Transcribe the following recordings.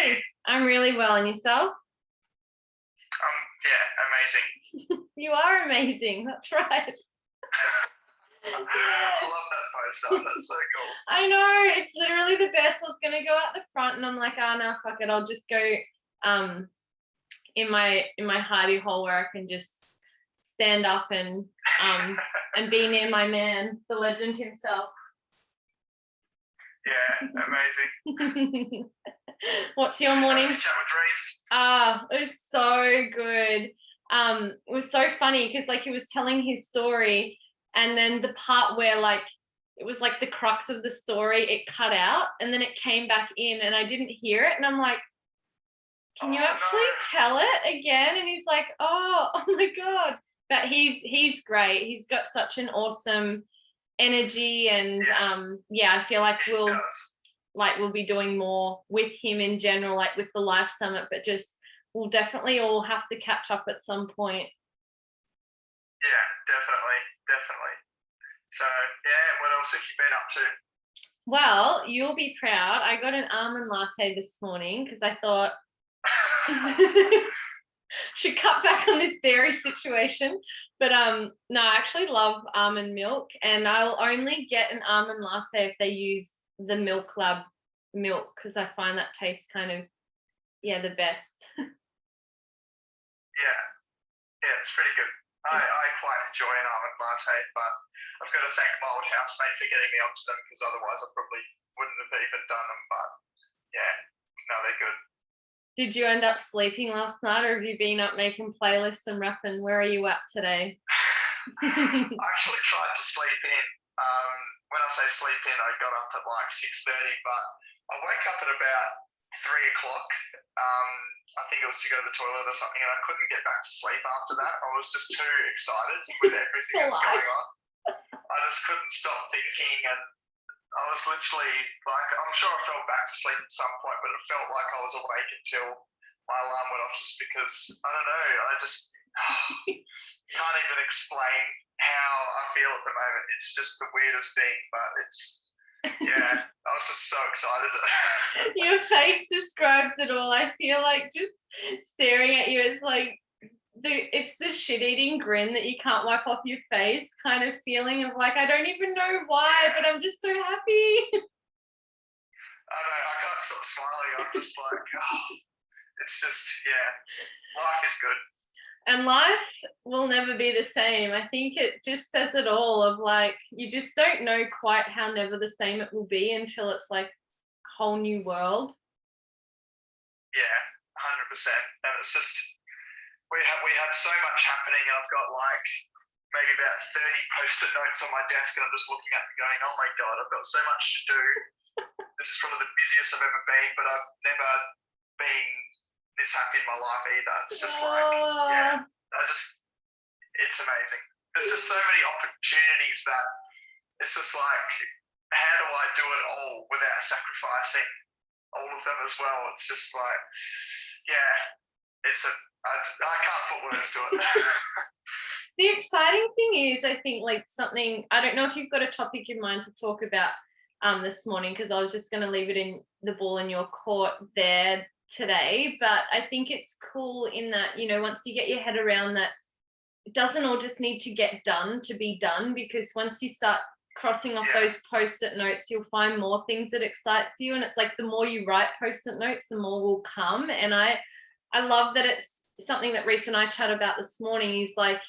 you? I'm really well, and yourself? Yeah, amazing. You are amazing. That's right. I love that poster. That's so cool. I know, it's literally the best. I was gonna go out the front, and I'm like, no, fuck it. I'll just go in my hidey hole where I can just stand up and be near my man, the legend himself. Yeah, amazing. What's your morning? Chat with Reese. It was so good. It was so funny because like he was telling his story, and then the part where like it was like the crux of the story, it cut out and then it came back in and I didn't hear it, and I'm like, can you actually tell it again? And he's like, oh my God. But he's great. He's got such an awesome energy, and I feel like we'll be doing more with him in general, like with the Life Summit, but just we'll definitely all have to catch up at some point. Yeah, definitely. So, yeah, what else have you been up to? Well, you'll be proud. I got an almond latte this morning because I thought should cut back on this dairy situation. But no, I actually love almond milk, and I'll only get an almond latte if they use the Milk Lab milk, because I find that tastes kind of the best. Yeah, it's pretty good. I quite enjoy an almond latte, but I've got to thank my old housemate for getting me onto them, because otherwise I probably wouldn't have even done them. But yeah, no, they're good. Did you end up sleeping last night, or have you been up making playlists and rapping? Where are you at today? I actually tried to sleep in. When I say sleep in, I got up at like 6:30, but I woke up at about 3 o'clock. I think it was to go to the toilet or something, and I couldn't get back to sleep after that. I was just too excited with everything that was going on. I just couldn't stop thinking, and I was literally like, I'm sure I fell back to sleep at some point, but it felt like I was awake until my alarm went off, just because, I don't know, I just can't even explain how I feel at the moment. It's just the weirdest thing, but it's, I was just so excited. Your face describes it all. I feel like just staring at you, it's like it's the shit-eating grin that you can't wipe off your face kind of feeling of like, I don't even know why, but I'm just so happy. I know, I can't stop smiling. I'm just like, it's just, life is good. And life will never be the same. I think it just says it all of like, you just don't know quite how never the same it will be until it's like a whole new world. Yeah, 100%. And it's just, we have so much happening, and I've got like maybe about 30 post-it notes on my desk, and I'm just looking at them going, oh my God, I've got so much to do. This is probably the busiest I've ever been, but I've never been this happy in my life either. It's just like, it's amazing. There's just so many opportunities that it's just like, how do I do it all without sacrificing all of them as well? It's just like, I can't put words to it. The exciting thing is, I think, like something, I don't know if you've got a topic in mind to talk about this morning, because I was just going to leave it in the ball in your court there today, but I think it's cool in that, once you get your head around that, it doesn't all just need to get done to be done, because once you start crossing off those post-it notes, you'll find more things that excites you, and it's like the more you write post-it notes, the more will come. And I love that it's something that Reese and I chat about this morning, is like,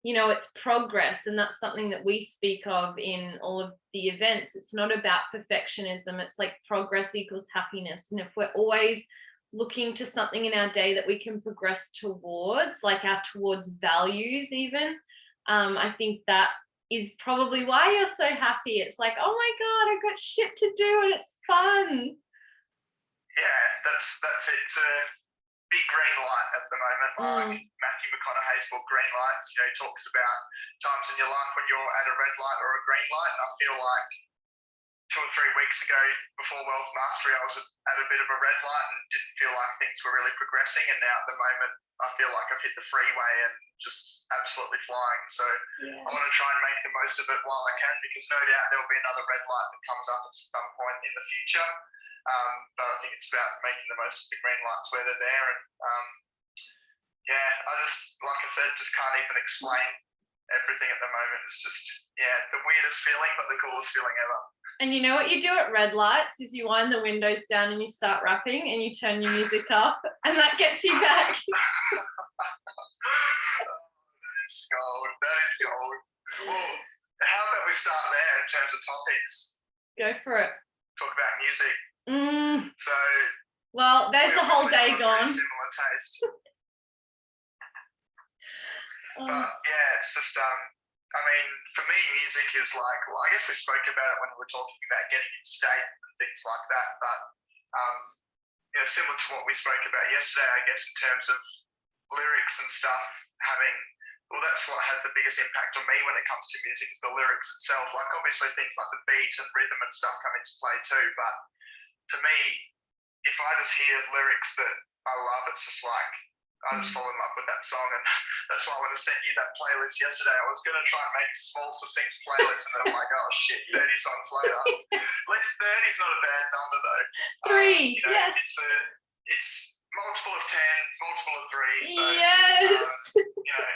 it's progress, and that's something that we speak of in all of the events. It's not about perfectionism. It's like progress equals happiness. And if we're always looking to something in our day that we can progress towards, like our towards values even, I think that is probably why you're so happy. It's like, oh my God, I've got shit to do and it's fun. Yeah, that's it. It's a big green light at the moment. Like Matthew McConaughey's book Green Lights, he talks about times in your life when you're at a red light or a green light. And I feel like 2 or 3 weeks ago, before Wealth Mastery, I was at a bit of a red light and didn't feel like things were really progressing. And now at the moment, I feel like I've hit the freeway and just absolutely flying. So I want to try and make the most of it while I can, because no doubt there'll be another red light that comes up at some point in the future. But I think it's about making the most of the green lights where they're there. And yeah, I just, like I said, just can't even explain everything at the moment. It's just, yeah, the weirdest feeling, but the coolest feeling ever. And you know what you do at red lights is you wind the windows down and you start rapping and you turn your music off, and that gets you back. That is gold. That is gold. Well, how about we start there in terms of topics? Go for it. Talk about music. So, well, there's the whole day gone. Similar taste. But yeah, it's just I mean, for me, music is like, well, I guess we spoke about it when we were talking about getting in state and things like that. But you know, similar to what we spoke about yesterday, I guess, in terms of lyrics and stuff, having, well, that's what had the biggest impact on me when it comes to music, is the lyrics itself. Like, obviously things like the beat and rhythm and stuff come into play too, but for me, if I just hear lyrics that I love, it's just like, I just fall in love with that song. And that's why when I sent you that playlist yesterday, I was going to try and make a small, succinct playlist, and then I'm like, oh shit, 30 songs later. At least 30 is not a bad number though. 3, you know, yes. It's multiple of 10, multiple of 3. So, yes. You know.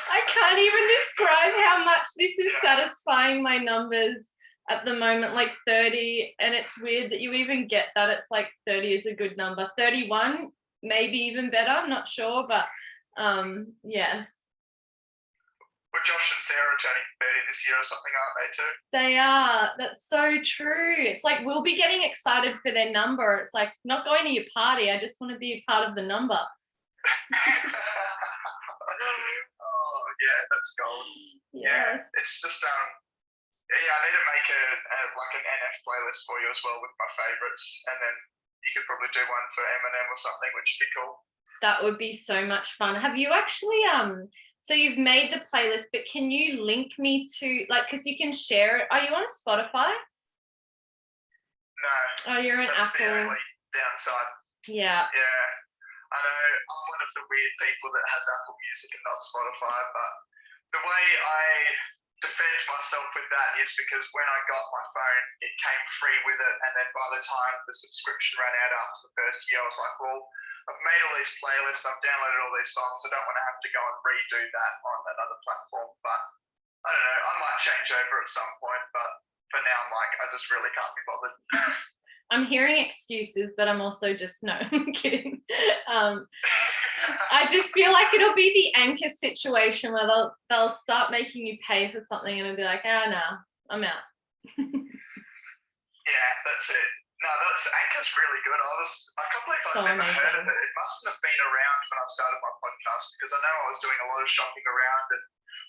I can't even describe how much this is satisfying my numbers at the moment, like 30. And it's weird that you even get that. It's like 30 is a good number. 31, maybe even better. I'm not sure, but yes. Well, Josh and Sarah are turning 30 this year or something, aren't they too? They are. That's so true. It's like we'll be getting excited for their number. It's like not going to your party. I just want to be a part of the number. Oh yeah, that's gold. Yes. Yeah, it's just yeah, I need to make like an NF playlist for you as well with my favorites, and then you could probably do one for Eminem or something, which would be cool. That would be so much fun. Have you actually so you've made the playlist, but can you link me to, like, because you can share it. Are you on Spotify? No. Oh, you're an that's Apple. The only downside. Yeah. Yeah. I know I'm one of the weird people that has Apple Music and not Spotify, but the way I defend myself with that is because when I got my phone, it came free with it, and then by the time the subscription ran out after the first year, I was like, well, I've made all these playlists, I've downloaded all these songs, I don't want to have to go and redo that on another platform. But I don't know, I might change over at some point, but for now I'm like, I just really can't be bothered. I'm hearing excuses, but I'm also just, no, I'm kidding. I just feel like it'll be the Anchor situation where they'll start making you pay for something, and it'll be like, no, I'm out. Yeah, that's it. No, Anchor's really good. I can't believe I've never heard of it. It mustn't have been around when I started my podcast, because I know I was doing a lot of shopping around, and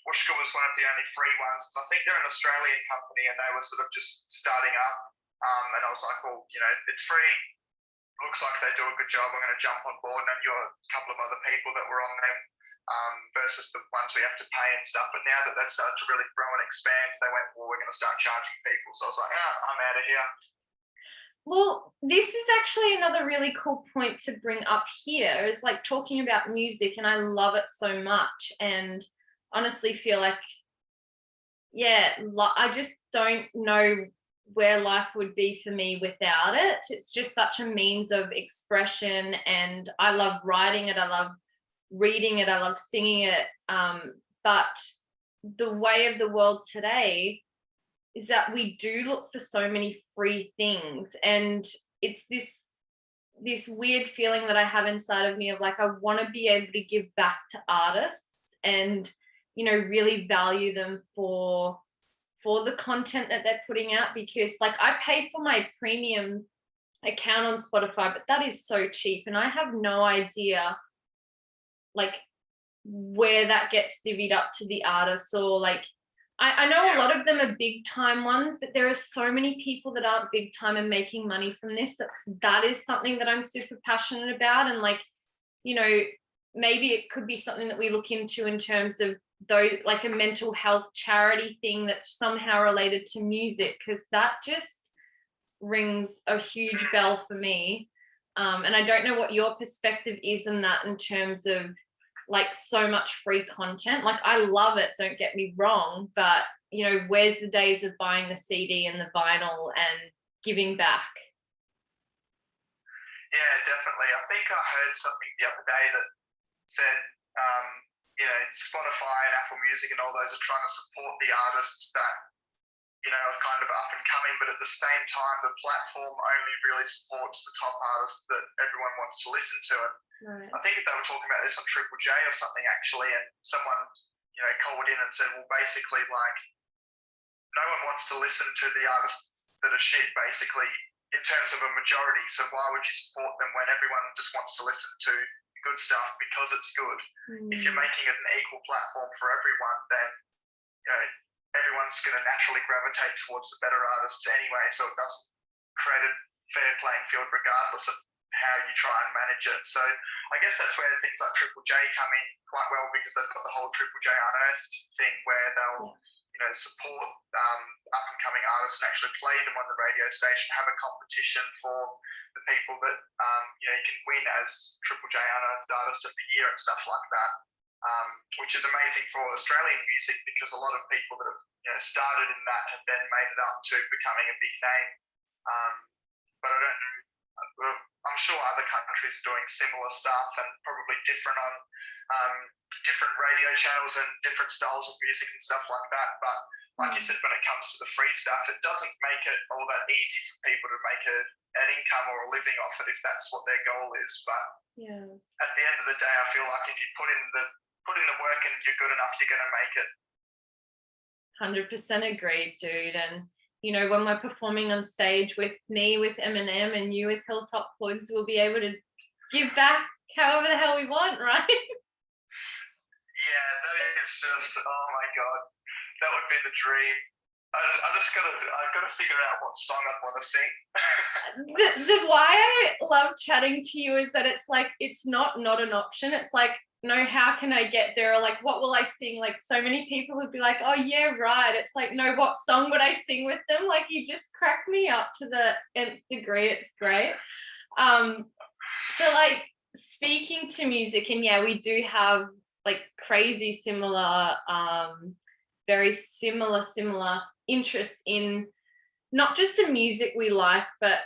Wooshka was one of the only free ones. I think they're an Australian company, and they were sort of just starting up. And I was like, well, you know, it's free. Looks like they do a good job. I'm going to jump on board. And I knew a couple of other people that were on them versus the ones we have to pay and stuff. But now that they've started to really grow and expand, they went, well, we're going to start charging people. So I was like, I'm out of here. Well, this is actually another really cool point to bring up here. It's like talking about music, and I love it so much. And honestly feel like, I just don't know where life would be for me without it. It's just such a means of expression, and I love writing it, I love reading it, I love singing it, but the way of the world today is that we do look for so many free things, and it's this weird feeling that I have inside of me of like, I want to be able to give back to artists and, you know, really value them for the content that they're putting out, because like I pay for my premium account on Spotify, but that is so cheap, and I have no idea like where that gets divvied up to the artists, or like I know a lot of them are big time ones, but there are so many people that aren't big time and making money from this. That is something that I'm super passionate about, and like, you know, maybe it could be something that we look into in terms of though, like a mental health charity thing that's somehow related to music, because that just rings a huge bell for me. And I don't know what your perspective is in that, in terms of like so much free content. Like I love it, don't get me wrong, but you know, where's the days of buying the CD and the vinyl and giving back? definitely. I think I heard something the other day that said, Spotify and Apple Music and all those are trying to support the artists that, are kind of up and coming, but at the same time, the platform only really supports the top artists that everyone wants to listen to. And Right. I think they were talking about this on Triple J or something actually, and someone, called in and said, well, basically, like, no one wants to listen to the artists that are shit, basically, in terms of a majority. So why would you support them when everyone just wants to listen to the good stuff because it's good? If you're making it an equal platform for everyone, then everyone's going to naturally gravitate towards the better artists anyway. So it doesn't create a fair playing field regardless of how you try and manage it. So I guess that's where things like Triple J come in quite well, because they've got the whole Triple J Unearthed thing where they'll support up and coming artists and actually play them on the radio station, have a competition for the people that you can win as Triple J Unearthed Artist of the Year and stuff like that, which is amazing for Australian music, because a lot of people that have started in that have then made it up to becoming a big name. But I don't know. I'm sure other countries are doing similar stuff and probably different on different radio channels and different styles of music and stuff like that. But like you said, when it comes to the free stuff, it doesn't make it all that easy for people to make an income or a living off it if that's what their goal is. But at the end of the day, I feel like if you put in the work and you're good enough, you're going to make it. 100% agreed, dude. And when we're performing on stage with me with Eminem and you with Hilltop Hoods, we'll be able to give back however the hell we want, right? Yeah, that is just, oh my God, that would be the dream. I've got to figure out what song I'd want to sing. the why I love chatting to you is that it's like, it's not an option. It's like, no, how can I get there? Or like, what will I sing? Like, so many people would be like, oh yeah, right. It's like, no, what song would I sing with them? Like, you just crack me up to the nth degree. It's great. So like, speaking to music, and yeah, we do have like crazy similar, very similar interests in not just the music we like, but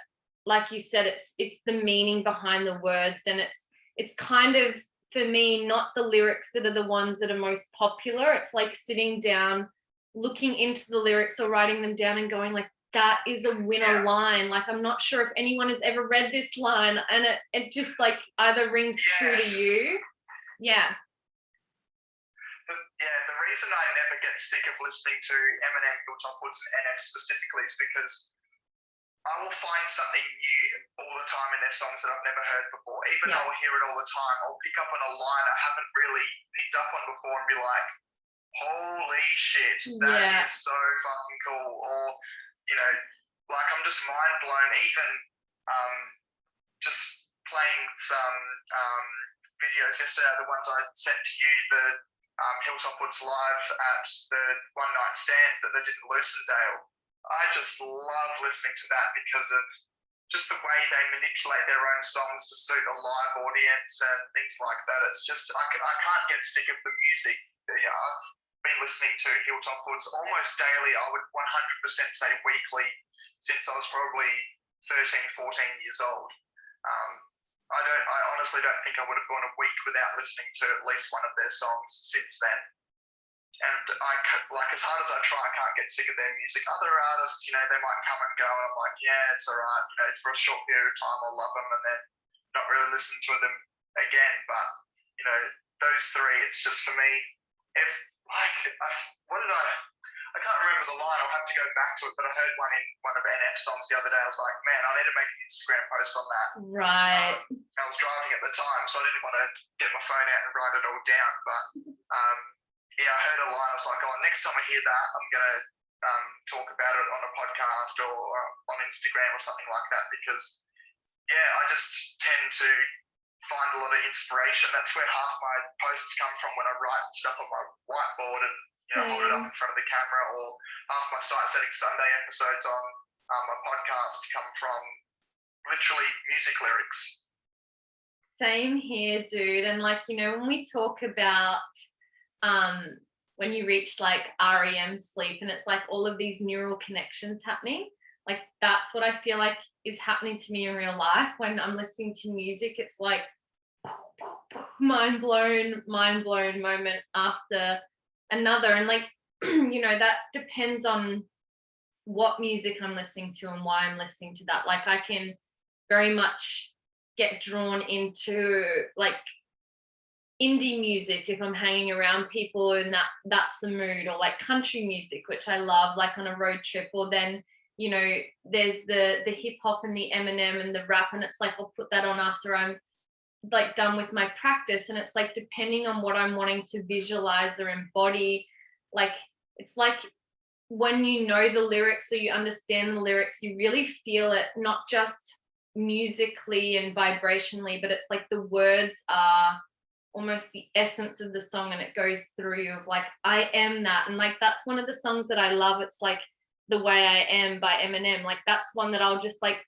like you said, it's the meaning behind the words. And it's kind of, for me, not the lyrics that are the ones that are most popular. It's like sitting down, looking into the lyrics or writing them down and going like, that is a winner line. Like, I'm not sure if anyone has ever read this line, and it just like either rings true to you. Yeah. Yeah, the reason I never get sick of listening to Eminem, Hilltop Hoods, and NF specifically is because I will find something new all the time in their songs that I've never heard before. Even though I'll hear it all the time, I'll pick up on a line I haven't really picked up on before and be like, holy shit, that is so fucking cool. Or, like, I'm just mind blown. Even just playing some videos yesterday, the ones I sent to you, the Hilltop Woods live at the One Night Stand that they did in Lucendale. I just love listening to that because of just the way they manipulate their own songs to suit a live audience and things like that. It's just, I can't get sick of the music. I've been listening to Hilltop Woods almost daily. I would 100% say weekly since I was probably 13, 14 years old. I honestly don't think I would have gone a week without listening to at least one of their songs since then. And as hard as I try, I can't get sick of their music. Other artists, they might come and go, and I'm like, yeah, it's all right. For a short period of time, I'll love them, and then not really listen to them again. But those three, it's just for me. I can't remember the line. I'll have to go back to it. But I heard one in one of NF's songs the other day. I was like, man, I need to make an Instagram post on that. Right. I was driving at the time, so I didn't want to get my phone out and write it all down. But I heard a line. I was like, oh, next time I hear that, I'm going to talk about it on a podcast or on Instagram or something like that, because, I just tend to find a lot of inspiration. That's where half my posts come from, when I write stuff on my whiteboard and hold it up in front of the camera, or half my Sight Setting Sunday episodes on my podcast come from literally music lyrics. Same here, dude. And like, when we talk about when you reach like REM sleep, and it's like all of these neural connections happening, like that's what I feel like is happening to me in real life when I'm listening to music. It's like mind blown moment after another. And like, that depends on what music I'm listening to and why I'm listening to that. Like I can very much get drawn into like indie music if I'm hanging around people and that's the mood, or like country music, which I love, like on a road trip. Or then, there's the hip hop and the Eminem and the rap, and it's like I'll put that on after I'm like done with my practice. And it's like depending on what I'm wanting to visualize or embody, like it's like when you know the lyrics or you understand the lyrics, you really feel it, not just musically and vibrationally, but it's like the words are almost the essence of the song, and it goes through you of like, I am that. And like that's one of the songs that I love. It's like The Way I Am by Eminem. Like that's one that I'll just like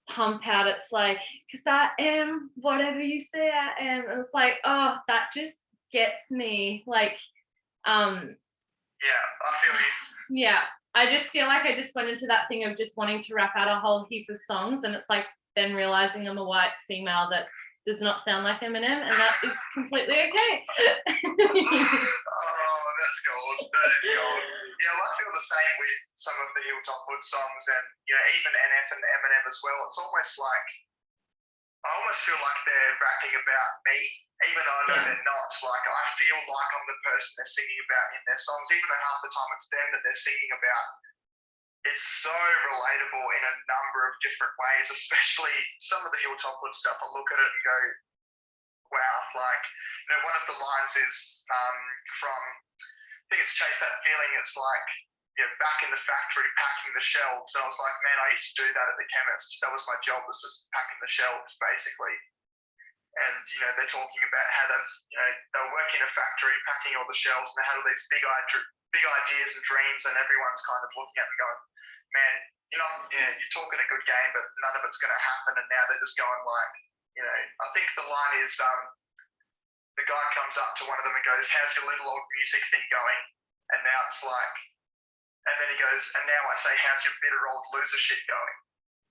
pump out. It's like, because I am whatever you say I am. And it's like, oh, that just gets me. Like, Yeah, I feel you. yeah, I just feel like I just went into that thing of just wanting to rap out a whole heap of songs, and it's like then realizing I'm a white female that does not sound like Eminem, and that is completely okay. Oh, that's gold. That is gold. Yeah, well, I feel the same with some of the Hilltop Hood songs, and even NF and Eminem as well. It's almost like I almost feel like they're rapping about me, even though I know they're not. Like I feel like I'm the person they're singing about in their songs, even though half the time it's them that they're singing about. It's so relatable in a number of different ways, especially some of the Hilltop Hood stuff. I look at it and go, wow, like, one of the lines is from, I think it's Chase That Feeling. It's like, back in the factory packing the shelves. And I was like, man, I used to do that at the chemist. That was my job, was just packing the shelves, basically. And, they're talking about how they were working in a factory, packing all the shelves, and they had all these big ideas and dreams, and everyone's kind of looking at them going, man, you're talking a good game, but none of it's going to happen. And now they're just going like, I think the line is, the guy comes up to one of them and goes, how's your little old music thing going? And now it's like, and then he goes, and now I say, how's your bitter old loser shit going?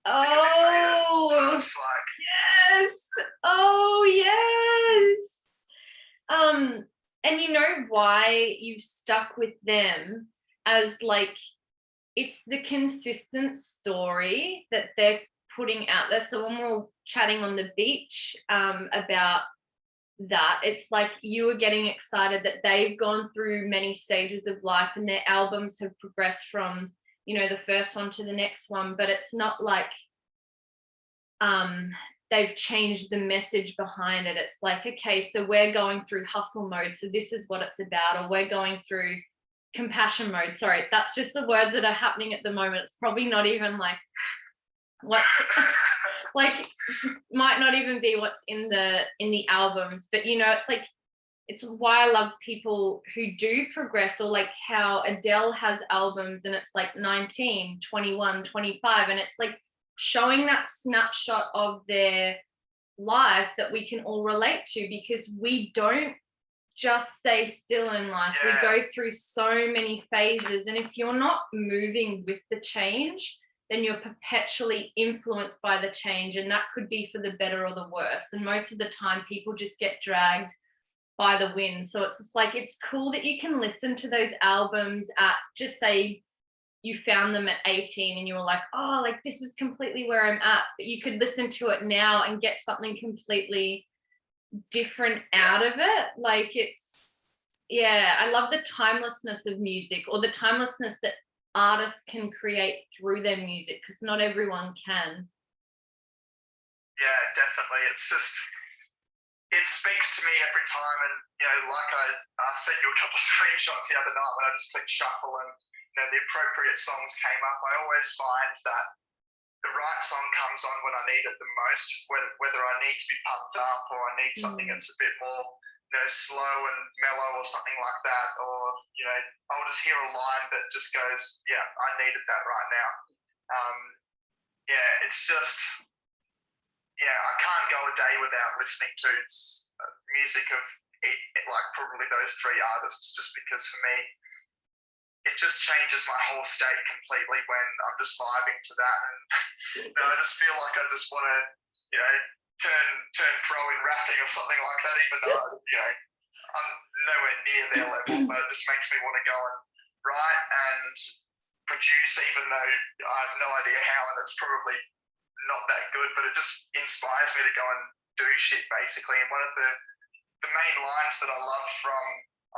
Oh, so it's like, yes. Oh, yes. And you know why you've stuck with them as like, it's the consistent story that they're putting out there. So when we were chatting on the beach about that, it's like you were getting excited that they've gone through many stages of life and their albums have progressed from, the first one to the next one, but it's not like they've changed the message behind it. It's like, okay, so we're going through hustle mode, so this is what it's about, or we're going through compassion mode. Sorry, that's just the words that are happening at the moment. It's probably not even like what's like, might not even be what's in the albums, but it's like, it's why I love people who do progress, or like how Adele has albums and it's like 19, 21, 25, and it's like showing that snapshot of their life that we can all relate to, because we don't just stay still in life. We go through so many phases, and if you're not moving with the change, then you're perpetually influenced by the change, and that could be for the better or the worse. And most of the time people just get dragged by the wind. So it's just like, it's cool that you can listen to those albums at, just say you found them at 18 and you were like, oh, like this is completely where I'm at, but you could listen to it now and get something completely different out of it. Like I love the timelessness of music, or the timelessness that artists can create through their music, because not everyone can. Yeah, definitely. It's just, it speaks to me every time. And, like I sent you a couple of screenshots the other night when I just clicked shuffle and, the appropriate songs came up. I always find that the right song comes on when I need it the most, whether I need to be pumped up or I need something that's a bit more, slow and mellow or something like that. Or, I'll just hear a line that just goes, yeah, I needed that right now. It's just, I can't go a day without listening to music of like probably those three artists, just because for me, it just changes my whole state completely when I'm just vibing to that, and I just feel like I just want to, turn pro in rapping or something like that, even though I'm nowhere near their level, but it just makes me want to go and write and produce, even though I have no idea how, and it's probably not that good, but it just inspires me to go and do shit basically. And one of the main lines that I love from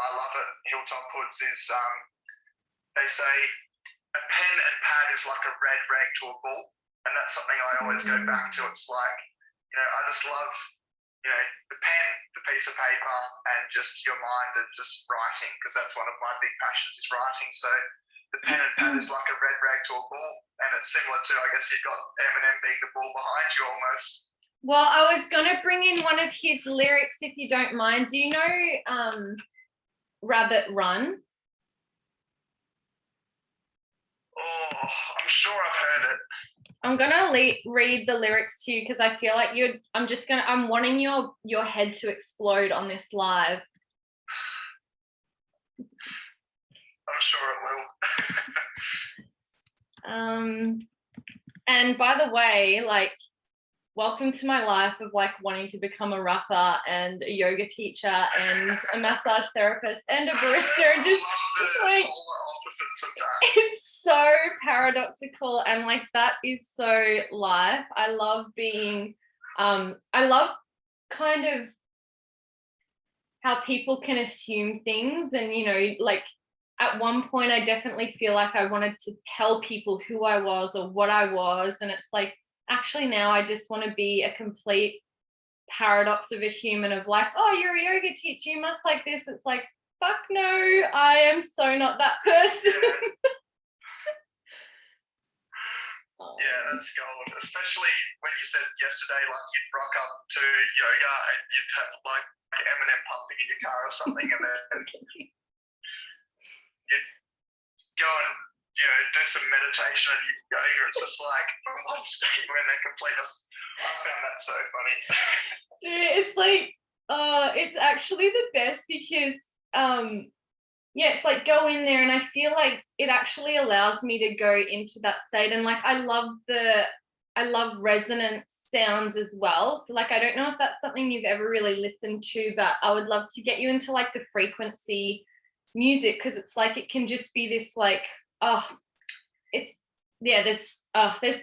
I Love It Hilltop Hoods is they say a pen and pad is like a red rag to a bull, and that's something I always go back to. It's like, I just love, the pen, the piece of paper, and just your mind and just writing, because that's one of my big passions is writing. So the pen and pad is like a red rag to a bull, and it's similar to, I guess, you've got Eminem being the bull behind you almost. Well, I was going to bring in one of his lyrics, if you don't mind. Do you know Rabbit Run? Oh, I'm sure I've heard it. I'm gonna read the lyrics to you because I feel like I'm wanting your head to explode on this live. I'm sure it will. And by the way, like, welcome to my life of like wanting to become a rapper and a yoga teacher and a massage therapist and a barista, and just like opposites of that. It's so paradoxical, and like that is so life. I love being I love kind of how people can assume things, and like at one point I definitely feel like I wanted to tell people who I was or what I was, and it's like actually now I just want to be a complete paradox of a human of like, oh, you're a yoga teacher, you must like this. It's like, fuck no, I am so not that person. Yeah, that's gold. Especially when you said yesterday, like you'd rock up to yoga and you'd have like Eminem pumping in your car or something, and then you'd go and do some meditation and yoga. It's just like from one state when they complete us. I found that so funny. Dude, it's like, it's actually the best because it's like go in there, and I feel like it actually allows me to go into that state, and like I love resonance sounds as well. So like I don't know if that's something you've ever really listened to, but I would love to get you into like the frequency music, because it's like it can just be this like, there's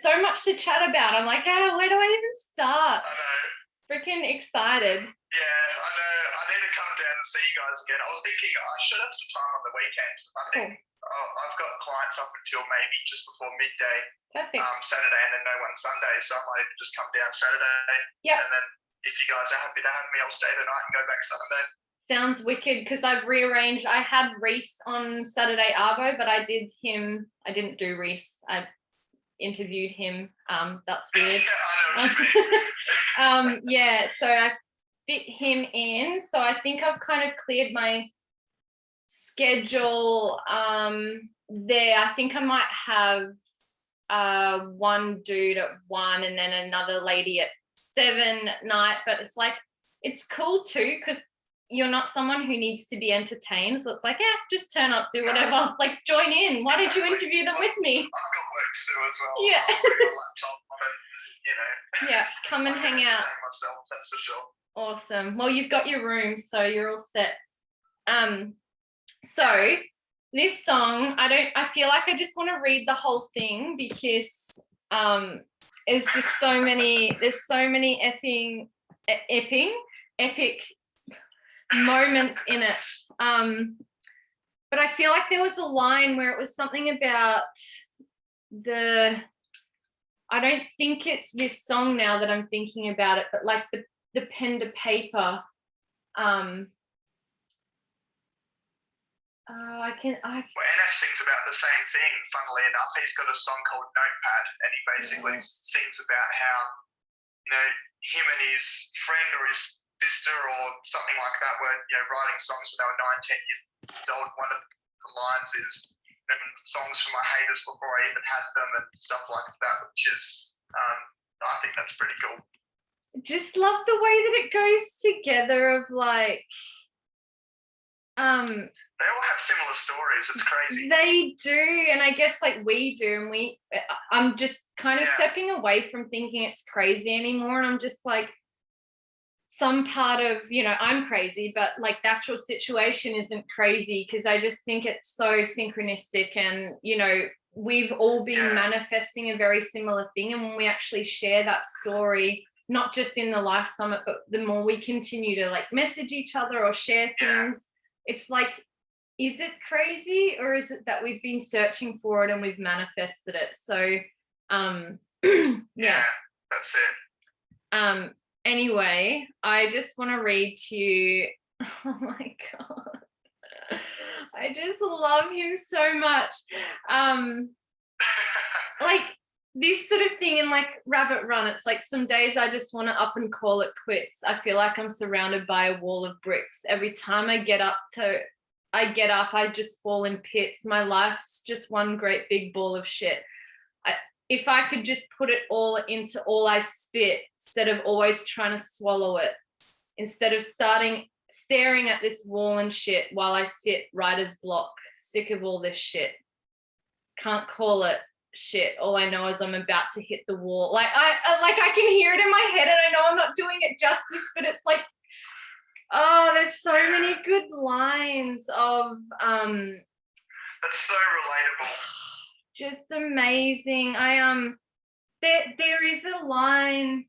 so much to chat about. I'm like, where do I even start? I know. Freaking excited. Yeah, I know. I need to come down and see you guys again. I was thinking I should have some time on the weekend. I think I've got clients up until maybe just before midday. Perfect. Saturday, and then no one Sunday. So I might just come down Saturday. Yeah. And then if you guys are happy to have me, I'll stay the night and go back Sunday. Sounds wicked, because I've rearranged. I had Reese on Saturday Arvo, but I didn't do Reese. I interviewed him. That's weird. Yeah, I know what you mean. So I fit him in. So I think I've kind of cleared my schedule there. I think I might have one dude at 1 and then another lady at 7 at night. But it's like, it's cool too, because you're not someone who needs to be entertained. So it's like, just turn up, do whatever, like join in. Why did you interview them with me? I've got work to do as well. Yeah. I'll bring my laptop and, Yeah, come and hang out. Myself, that's for sure. Awesome. Well, you've got your room, so you're all set. So this song, I feel like I just want to read the whole thing, because there's just there's so many epic moments in it. But I feel like there was a line where it was something about I don't think it's this song now that I'm thinking about it, but like the pen to paper. Well, NF sings about the same thing, funnily enough. He's got a song called Notepad, and he basically sings about how, him and his friend or his sister or something like that were, writing songs when they were 9, 10 years old. One of the lines is, songs for my haters before I even had them, and stuff like that, which is, I think that's pretty cool. Just love the way that it goes together of like, They all have similar stories. It's crazy. They do, and I guess like we do, and I'm just kind of stepping away from thinking it's crazy anymore, and I'm just like, some part of, I'm crazy, but like the actual situation isn't crazy, because I just think it's so synchronistic, and we've all been manifesting a very similar thing, and when we actually share that story, not just in the Life Summit, but the more we continue to like message each other or share things, it's like, is it crazy, or is it that we've been searching for it and we've manifested it? So yeah, that's it. Anyway, I just want to read to you. Oh my god, I just love him so much. Like this sort of thing in like Rabbit Run, it's like some days I just want to up and call it quits. I feel like I'm surrounded by a wall of bricks. Every time I get up, I just fall in pits. My life's just one great big ball of shit. If I could just put it all into all I spit, instead of always trying to swallow it, instead of staring at this wall and shit while I sit writer's block, sick of all this shit. Can't call it shit. All I know is I'm about to hit the wall. Like I can hear it in my head, and I know I'm not doing it justice, but it's like, oh, there's so many good lines of that's so relatable. Just amazing. There is a line.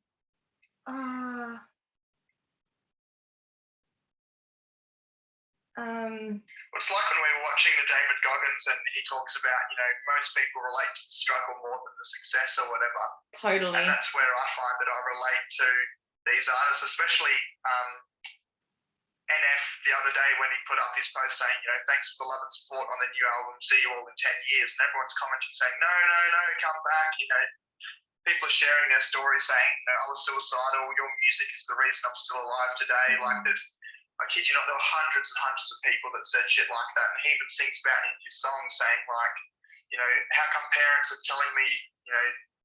It's like when we were watching the David Goggins, and he talks about, most people relate to the struggle more than the success or whatever. Totally. And that's where I find that I relate to these artists, especially NF the other day when he put up his post saying, thanks for the love and support on the new album, see you all in 10 years. And everyone's commenting saying, no, come back. People are sharing their stories saying, I was suicidal, your music is the reason I'm still alive today. Like I kid you not, there were hundreds and hundreds of people that said shit like that. And he even sings about it in his song saying like, how come parents are telling me,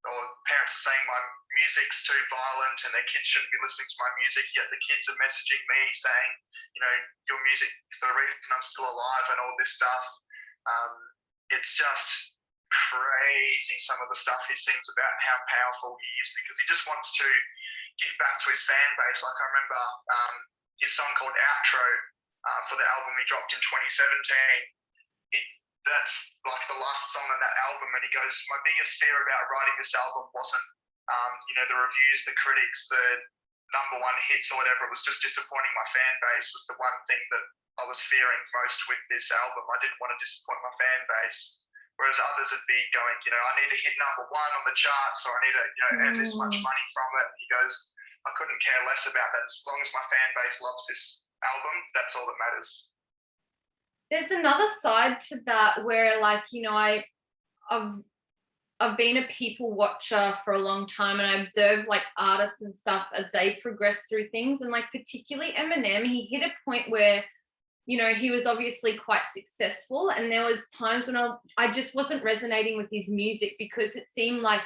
or parents are saying my music's too violent and their kids shouldn't be listening to my music, yet the kids are messaging me saying, your music is the reason I'm still alive and all this stuff. It's just crazy, some of the stuff he sings about, how powerful he is, because he just wants to give back to his fan base. Like I remember his song called Outro for the album he dropped in 2017. That's like the last song on that album, and he goes, my biggest fear about writing this album wasn't the reviews, the critics, the number one hits or whatever. It was just disappointing my fan base was the one thing that I was fearing most with this album. I didn't want to disappoint my fan base, whereas others would be going, I need to hit number one on the charts, or I need to earn this much money from it. And he goes, I couldn't care less about that. As long as my fan base loves this album, that's all that matters. There's another side to that where, like, I've been a people watcher for a long time, and I observe like artists and stuff as they progress through things. And like particularly Eminem, he hit a point where, he was obviously quite successful, and there was times when I just wasn't resonating with his music because it seemed like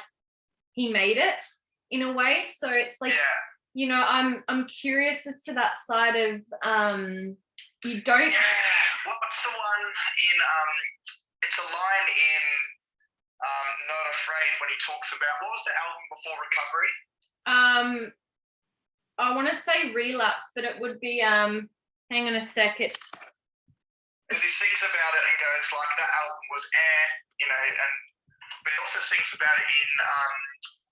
he made it in a way. So it's like, I'm curious as to that side of you don't. Yeah. What's the one in? It's a line in Not Afraid when he talks about, what was the album before Recovery? I want to say Relapse, but it would be hang on a sec. Because he sings about it and goes like, that album was but he also sings about it in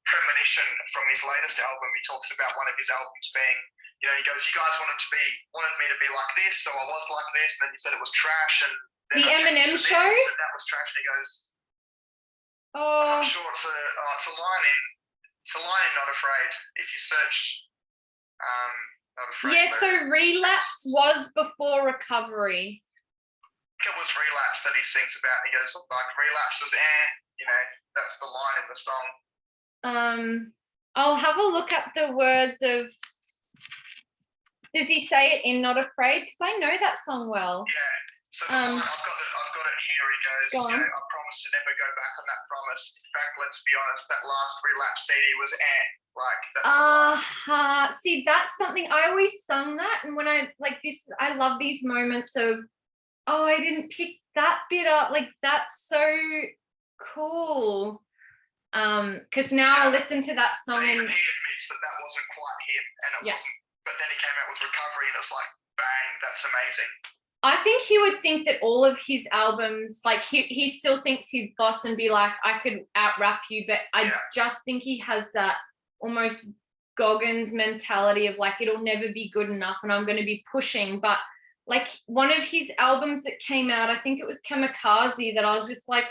Premonition from his latest album. He talks about one of his albums being, he goes, you guys wanted me to be like this, so I was like this, and then you said it was trash, and then the Eminem show. That was trash, and he goes, I'm not sure. It's a line in Not Afraid. If you search Not Afraid. Yeah, so Relapse was before Recovery. It was Relapse that he sings about. He goes, like, relapse was that's the line in the song. I'll have a look at the words of. Does he say it in Not Afraid? Because I know that song well. Yeah. So I've got it here. He goes, I promise promised to never go back on that promise. In fact, let's be honest, that last Relapse CD was like that's see, that's something I always sung that, and when I like this, I love these moments of, oh, I didn't pick that bit up. Like, that's so cool. Because now I listen to that song even and he admits that wasn't quite him, and it wasn't. But then he came out with Recovery, and it's like, bang, that's amazing. I think he would think that all of his albums, like he still thinks he's boss and be like, I could out rap you, but I just think he has that almost Goggins mentality of like, it'll never be good enough and I'm going to be pushing. But like one of his albums that came out, I think it was Kamikaze, that I was just like,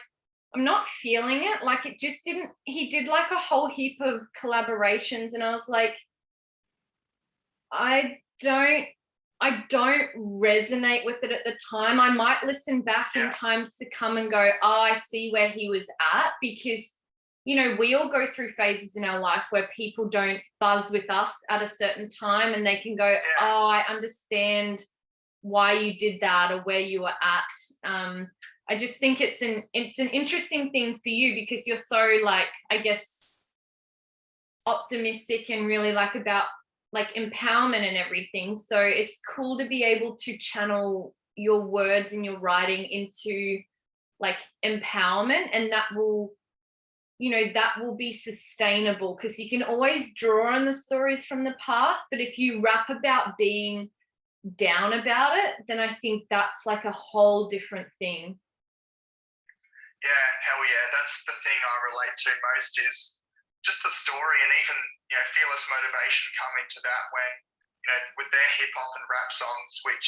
I'm not feeling it. Like, it just didn't, he did like a whole heap of collaborations and I was like, I don't resonate with it at the time. I might listen back in times to come and go, oh, I see where he was at, because, you know, we all go through phases in our life where people don't buzz with us at a certain time and they can go, oh, I understand why you did that or where you were at. I just think it's an interesting thing for you because you're so, like, I guess, optimistic and really like about like empowerment and everything. So it's cool to be able to channel your words and your writing into like empowerment, and that will, you know, that will be sustainable, because you can always draw on the stories from the past, but if you rap about being down about it, then I think that's like a whole different thing. Yeah, hell yeah. That's the thing I relate to most, is just the story, and even, you know, Fearless Motivation come into that when, you know, with their hip hop and rap songs, which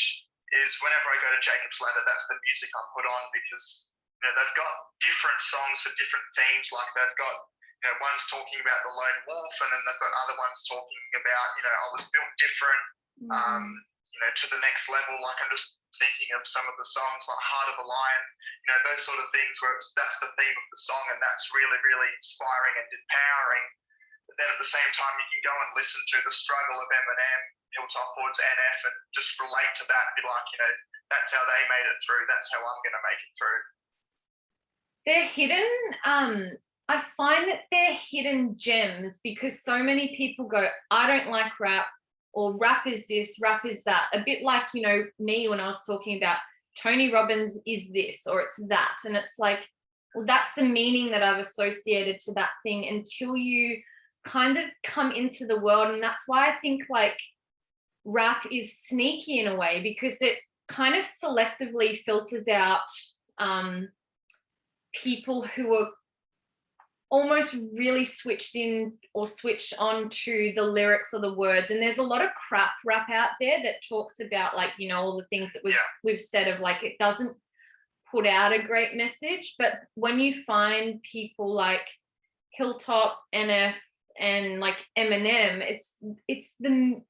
is whenever I go to Jacob's Ladder, that's the music I put on, because, you know, they've got different songs for different themes. Like they've got, you know, one's talking about the lone wolf, and then they've got other ones talking about, you know, I was built different, you know, to the next level. Like I'm just thinking of some of the songs like Heart of a Lion, you know, those sort of things where that's the theme of the song, and that's really, really inspiring and empowering. But then at the same time, you can go and listen to the struggle of Eminem, Hilltop Hoods, NF, and just relate to that and be like, you know, that's how they made it through, that's how I'm going to make it through. They're hidden, I find that they're hidden gems, because so many people go, I don't like rap, or rap is this, rap is that. A bit like, you know, me when I was talking about Tony Robbins is this or it's that. And it's like, well, that's the meaning that I've associated to that thing until you kind of come into the world. And that's why I think like rap is sneaky in a way, because it kind of selectively filters out people who are almost really switched in or switched on to the lyrics or the words. And there's a lot of crap rap out there that talks about, like, you know, all the things that we've said of like, it doesn't put out a great message. But when you find people like Hilltop, NF, and like Eminem, it's the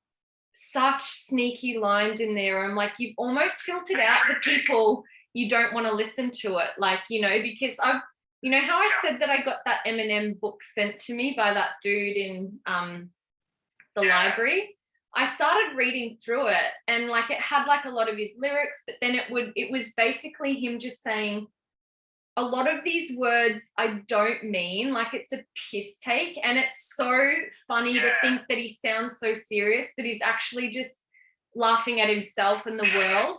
such sneaky lines in there. I'm like, you've almost filtered out the people you don't want to listen to it. Like, you know, because you know how I said that I got that Eminem book sent to me by that dude in the library? I started reading through it, and like it had like a lot of his lyrics, but then it was basically him just saying, a lot of these words I don't mean, like it's a piss take. And it's so funny to think that he sounds so serious, but he's actually just laughing at himself and the world.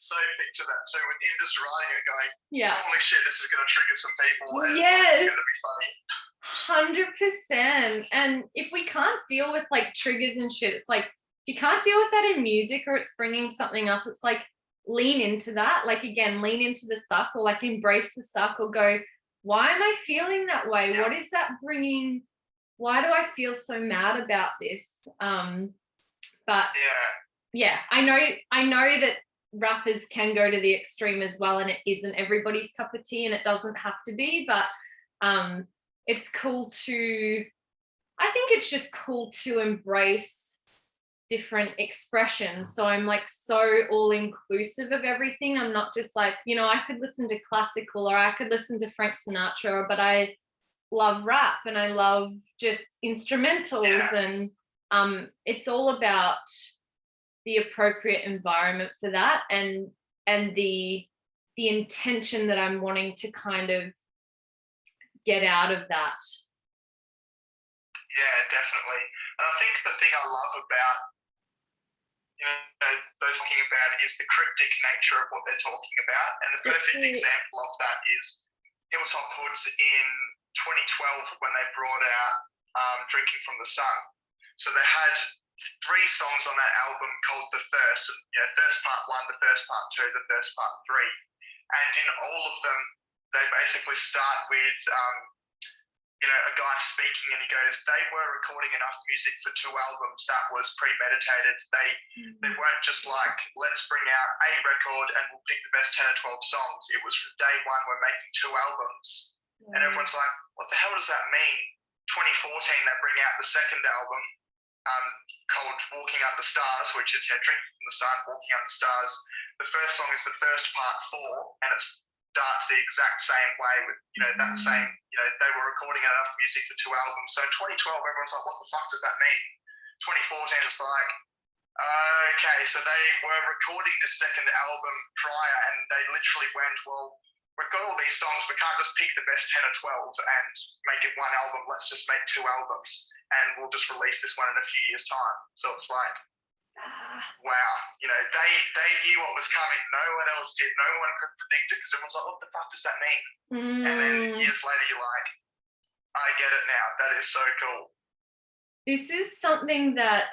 So picture that too, with him just writing it going, holy shit, this is going to trigger some people, and it's going to be funny. 100%. And if we can't deal with like triggers and shit, it's like, if you can't deal with that in music, or it's bringing something up, it's like, lean into that. Like, again, lean into the suck, or like embrace the suck, or go, why am I feeling that way? What is that bringing? Why do I feel so mad about this? But I know that rappers can go to the extreme as well, and it isn't everybody's cup of tea, and it doesn't have to be, but it's cool to, I think it's just cool to embrace different expressions. So I'm like so all inclusive of everything. I'm not just like, you know, I could listen to classical, or I could listen to Frank Sinatra, but I love rap and I love just instrumentals, and it's all about the appropriate environment for that, and the the intention that I'm wanting to kind of get out of that. Yeah, definitely. And I think the thing I love about those talking about is the cryptic nature of what they're talking about. And the perfect example of that is Hilltop Hoods in 2012 when they brought out Drinking from the Sun. So they had 3 songs on that album called The First, and First Part 1, The First Part 2, The First Part 3. And in all of them, they basically start with a guy speaking, and he goes, they were recording enough music for 2 albums. That was premeditated. They weren't just like, let's bring out a record and we'll pick the best 10 or 12 songs. It was from day one, we're making 2 albums. And everyone's like, what the hell does that mean? 2014, they bring out the second album called Walking Under Stars, which is Drinking from the Sun, Walking Under Stars. The first song is the first part 4, and it starts the exact same way with that same they were recording enough music for 2 albums. So in 2012, everyone's like, what the fuck does that mean? 2014, it's like, okay, so they were recording the second album prior, and they literally went, well, we've got all these songs, we can't just pick the best 10 or 12 and make it 1 album. Let's just make 2 albums, and we'll just release this one in a few years' time. So it's like, wow, they knew what was coming. No one else did. No one could predict it, because everyone's like, what the fuck does that mean? And then years later, you're like, I get it now. That is so cool. This is something that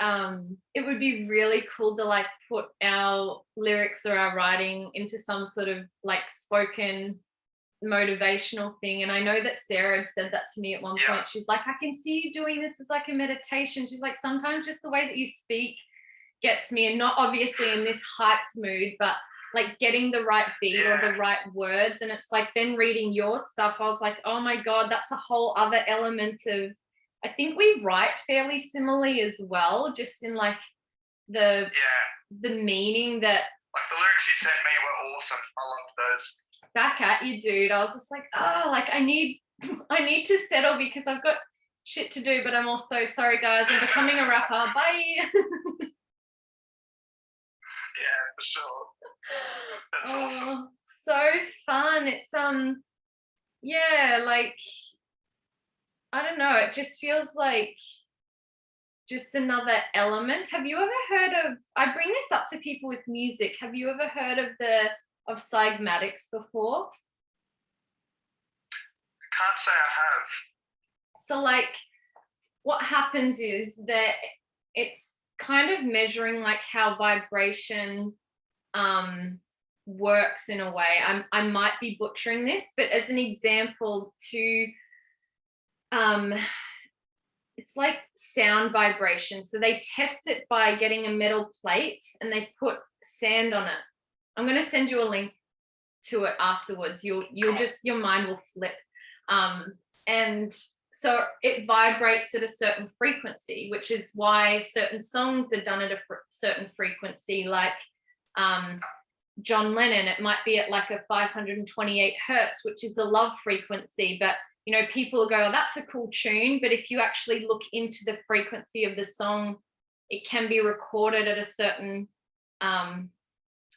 it would be really cool to like put our lyrics or our writing into some sort of like spoken motivational thing. And I know that Sarah had said that to me at one point. She's like, I can see you doing this as like a meditation. She's like, sometimes just the way that you speak gets me, and not obviously in this hyped mood, but like getting the right beat or the right words. And it's like, then reading your stuff, I was like, oh my God, that's a whole other element of, I think we write fairly similarly as well, just in like the meaning that, like the lyrics you sent me were awesome. I loved those. Back at you, dude. I was just like, oh, like I need to settle because I've got shit to do, but I'm also sorry guys, I'm becoming a rapper. Bye. Yeah, for sure. That's awesome. So fun. It's like, I don't know, it just feels like just another element. Have you ever heard of, I bring this up to people with music, have you ever heard of cymatics before? I can't say I have. So like what happens is that it's kind of measuring like how vibration works in a way. I might be butchering this, but as an example to it's like sound vibration. So they test it by getting a metal plate and they put sand on it. I'm going to send you a link to it afterwards. You'll just, your mind will flip. And so it vibrates at a certain frequency, which is why certain songs are done at a certain frequency. Like John Lennon, it might be at like a 528 hertz, which is a love frequency. But, people go, oh, that's a cool tune. But if you actually look into the frequency of the song, it can be recorded at a certain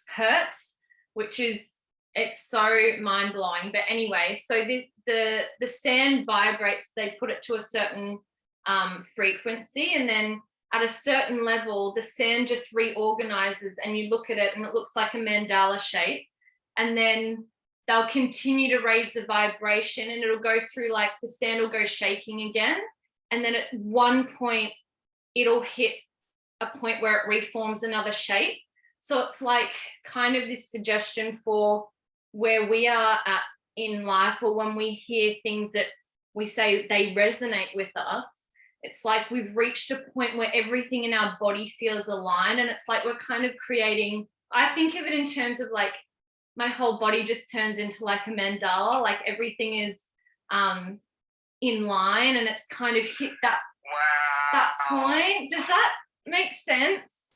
hertz, which is, it's so mind-blowing. But anyway, so the sand vibrates, they put it to a certain frequency, and then at a certain level the sand just reorganizes, and you look at it and it looks like a mandala shape, and then they'll continue to raise the vibration, and it'll go through, like the sand will go shaking again, and then at one point it'll hit a point where it reforms another shape. So it's like kind of this suggestion for where we are at in life, or when we hear things that we say they resonate with us, it's like we've reached a point where everything in our body feels aligned, and it's like we're kind of creating, I think of it in terms of like my whole body just turns into like a mandala, like everything is in line, and it's kind of hit that point. Does that make sense?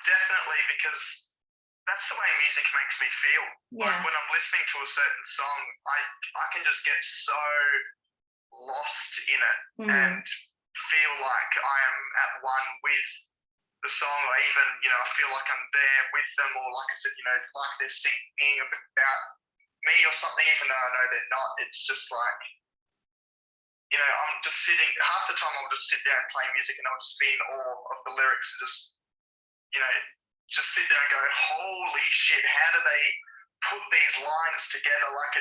Definitely, because that's the way music makes me feel. Yeah. Like when I'm listening to a certain song, I can just get so lost in it and feel like I am at one with the song, or even, I feel like I'm there with them, or like I said, like they're singing about me or something, even though I know they're not. It's just like, I'm just sitting, half the time I'll just sit there and play music and I'll just be in awe of the lyrics and you know, just sit there and go, holy shit, how do they put these lines together? Like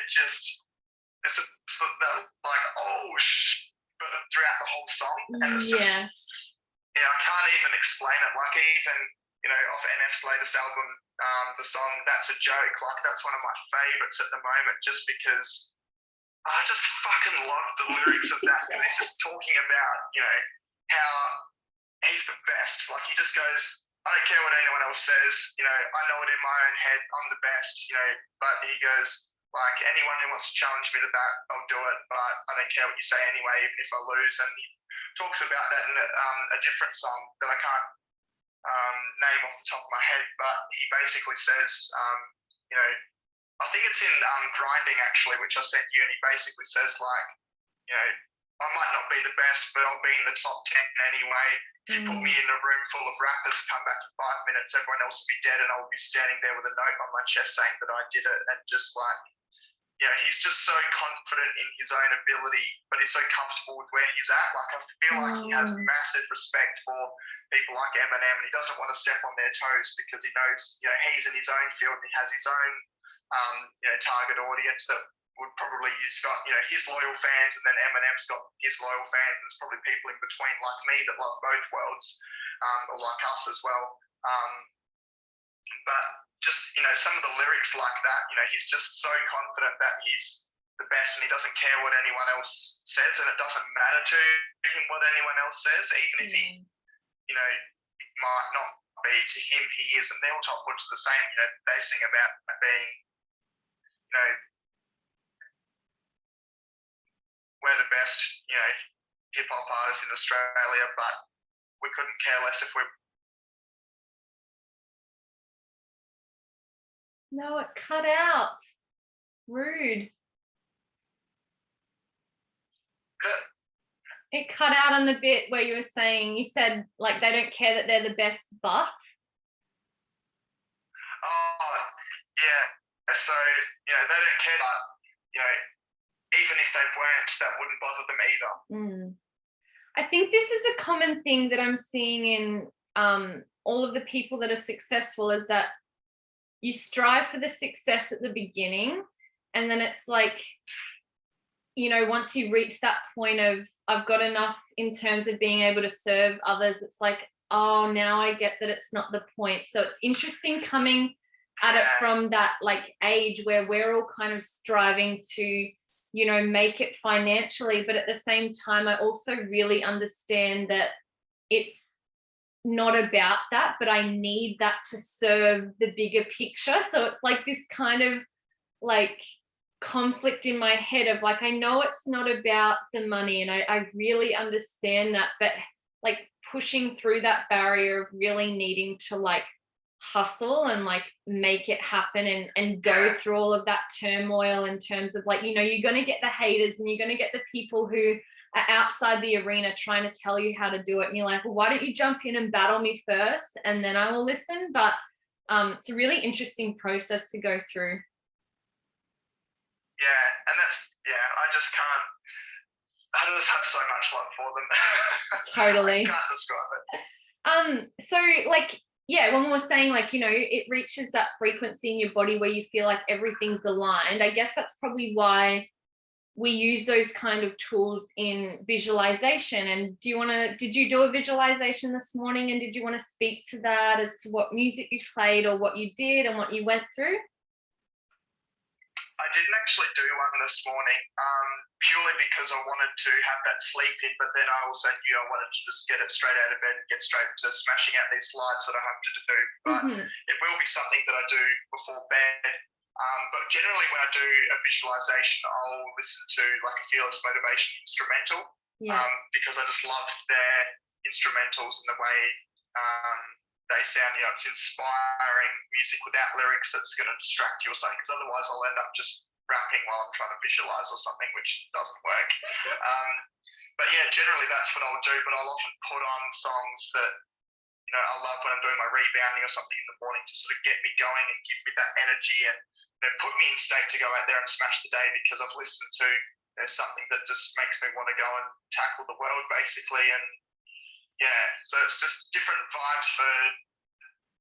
like, oh shit, but throughout the whole song. And it's just, Yes. I can't even explain it. Like even, off NF's latest album, the song That's a Joke, like that's one of my favorites at the moment, just because I just fucking love the lyrics of that, because he's just talking about, how he's the best. Like he just goes, I don't care what anyone else says, I know it in my own head, I'm the best, but he goes, like, anyone who wants to challenge me to that, I'll do it, but I don't care what you say anyway, even if I lose. And he talks about that in a different song that I can't name off the top of my head, but he basically says, I think it's in Grinding actually, which I sent you, and he basically says like, I might not be the best, but I'll be in the top 10 anyway. If you put me in a room full of rappers, come back in 5 minutes, everyone else will be dead, and I'll be standing there with a note on my chest saying that I did it. And just like, he's just so confident in his own ability, but he's so comfortable with where he's at. Like I feel like he has massive respect for people like Eminem, and he doesn't want to step on their toes, because he knows, he's in his own field and he has his own, target audience that would probably, he's got, his loyal fans, and then Eminem's got his loyal fans, and there's probably people in between like me that love both worlds, or like us as well. But just, some of the lyrics like that, he's just so confident that he's the best, and he doesn't care what anyone else says, and it doesn't matter to him what anyone else says, even if he, might not be. To him, he is. And Neil Topwood's the same. They sing about being, we're the best, hip hop artists in Australia, but we couldn't care less if we. No, it cut out. Rude. It cut out on the bit where you said like they don't care that they're the best, but. Oh, yeah. So, they don't care that, even if they weren't, that wouldn't bother them either. I think this is a common thing that I'm seeing in all of the people that are successful, is that you strive for the success at the beginning, and then it's like, once you reach that point of I've got enough in terms of being able to serve others, it's like, oh, now I get that it's not the point. So it's interesting coming at it from that like age where we're all kind of striving to, make it financially, but at the same time, I also really understand that it's not about that, but I need that to serve the bigger picture. So it's like this kind of like conflict in my head of like, I know it's not about the money, and I really understand that, but like pushing through that barrier of really needing to like hustle and like make it happen and go through all of that turmoil in terms of like, you're going to get the haters, and you're going to get the people who are outside the arena trying to tell you how to do it, and you're like, well, why don't you jump in and battle me first, and then I will listen. But it's a really interesting process to go through. Yeah, and I just can't. I just have so much love for them. Totally. I can't describe it. So like, when we were saying like, it reaches that frequency in your body where you feel like everything's aligned. I guess that's probably why we use those kind of tools in visualization. And did you do a visualization this morning, and did you want to speak to that as to what music you played or what you did and what you went through? I didn't actually do one this morning, purely because I wanted to have that sleep in, but then I also knew I wanted to just get it straight out of bed and get straight to smashing out these slides that I have to do. But it will be something that I do before bed. But generally when I do a visualization, I'll listen to like a Fearless Motivation instrumental, because I just love their instrumentals and the way they sound. It's inspiring music without lyrics that's going to distract you or something, because otherwise I'll end up just rapping while I'm trying to visualize or something, which doesn't work. But yeah, generally that's what I'll do, but I'll often put on songs that I love when I'm doing my rebounding or something in the morning to sort of get me going and give me that energy and put me in state to go out there and smash the day, because I've listened to there's something that just makes me want to go and tackle the world basically. And yeah, so it's just different vibes for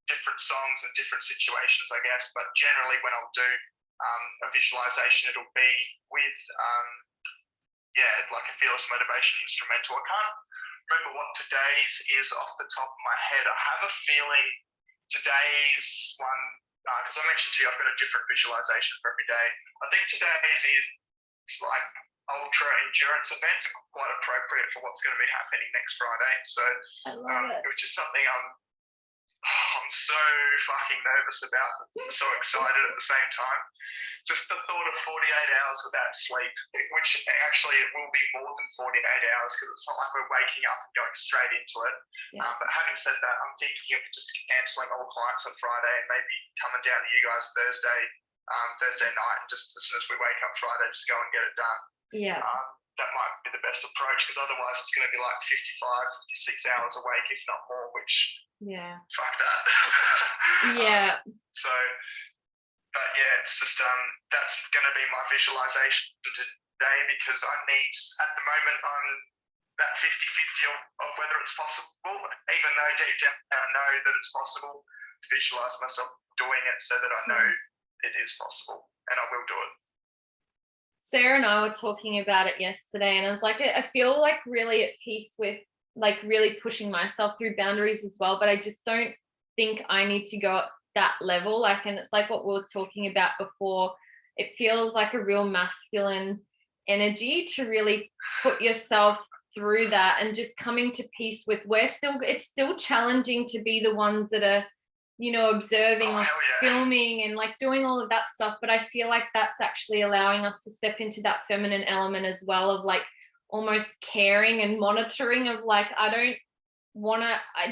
different songs and different situations, I guess. But generally, when I'll do a visualization, it'll be with like a fearless motivation instrumental. I can't remember what today's is off the top of my head. I have a feeling today's one, because I mentioned to you I've got a different visualization for every day. I think today's is like ultra endurance events, quite appropriate for what's going to be happening next Friday. So, which is something I'm so fucking nervous about. I'm so excited at the same time. Just the thought of 48 hours without sleep, which actually it will be more than 48 hours, because it's not like we're waking up and going straight into it. Yeah. But having said that, I'm thinking of just cancelling all clients on Friday and maybe coming down to you guys Thursday night, and just as soon as we wake up Friday, just go and get it done. Yeah. That might be the best approach, because otherwise it's going to be like 55, 56 hours awake, if not more, which fuck that. Yeah. So, but yeah, it's just that's going to be my visualization today, because I need, at the moment, I'm that 50-50 of whether it's possible, even though deep down I know that it's possible, to visualize myself doing it so that I know it is possible and I will do it. Sarah and I were talking about it yesterday, and I was like, I feel like really at peace with like really pushing myself through boundaries as well, but I just don't think I need to go at that level. Like, and it's like what we were talking about before, it feels like a real masculine energy to really put yourself through that, and just coming to peace with it's still challenging to be the ones that are, observing or filming and like doing all of that stuff. But I feel like that's actually allowing us to step into that feminine element as well, of like almost caring and monitoring of like, I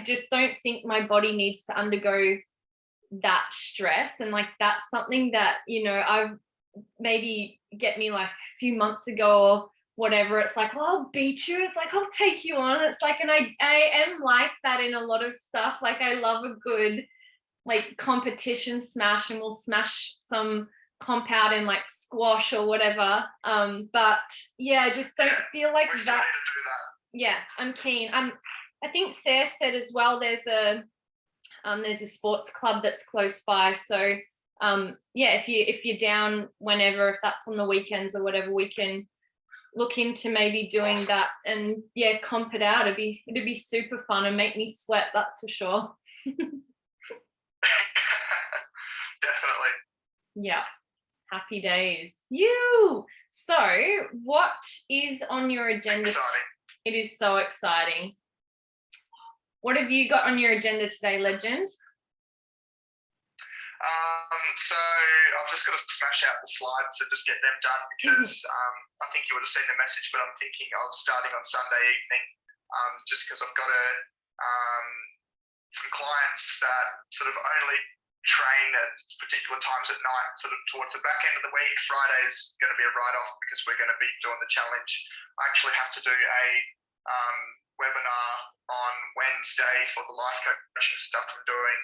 just don't think my body needs to undergo that stress. And like, that's something that, I've maybe get me like a few months ago or whatever. It's like, well, I'll beat you. It's like, I'll take you on. It's like, and I am like that in a lot of stuff. Like, I love a good like competition smash, and we'll smash some comp out in like squash or whatever. But yeah, I just don't feel like that. Yeah, I'm keen. I think Sarah said as well, there's a sports club that's close by. So if you're down whenever, if that's on the weekends or whatever, we can look into maybe doing that and comp it out. It'd be super fun and make me sweat, that's for sure. Definitely. Yeah. Happy days. You. So what is on your agenda? Exciting. It is so exciting. What have you got on your agenda today, legend? So I've just got to smash out the slides and just get them done, because I think you would have seen the message, but I'm thinking of starting on Sunday evening, just because I've got some clients that sort of only train at particular times at night, sort of towards the back end of the week. Friday's going to be a write-off because we're going to be doing the challenge. I actually have to do a webinar on Wednesday for the life coaching stuff I'm doing.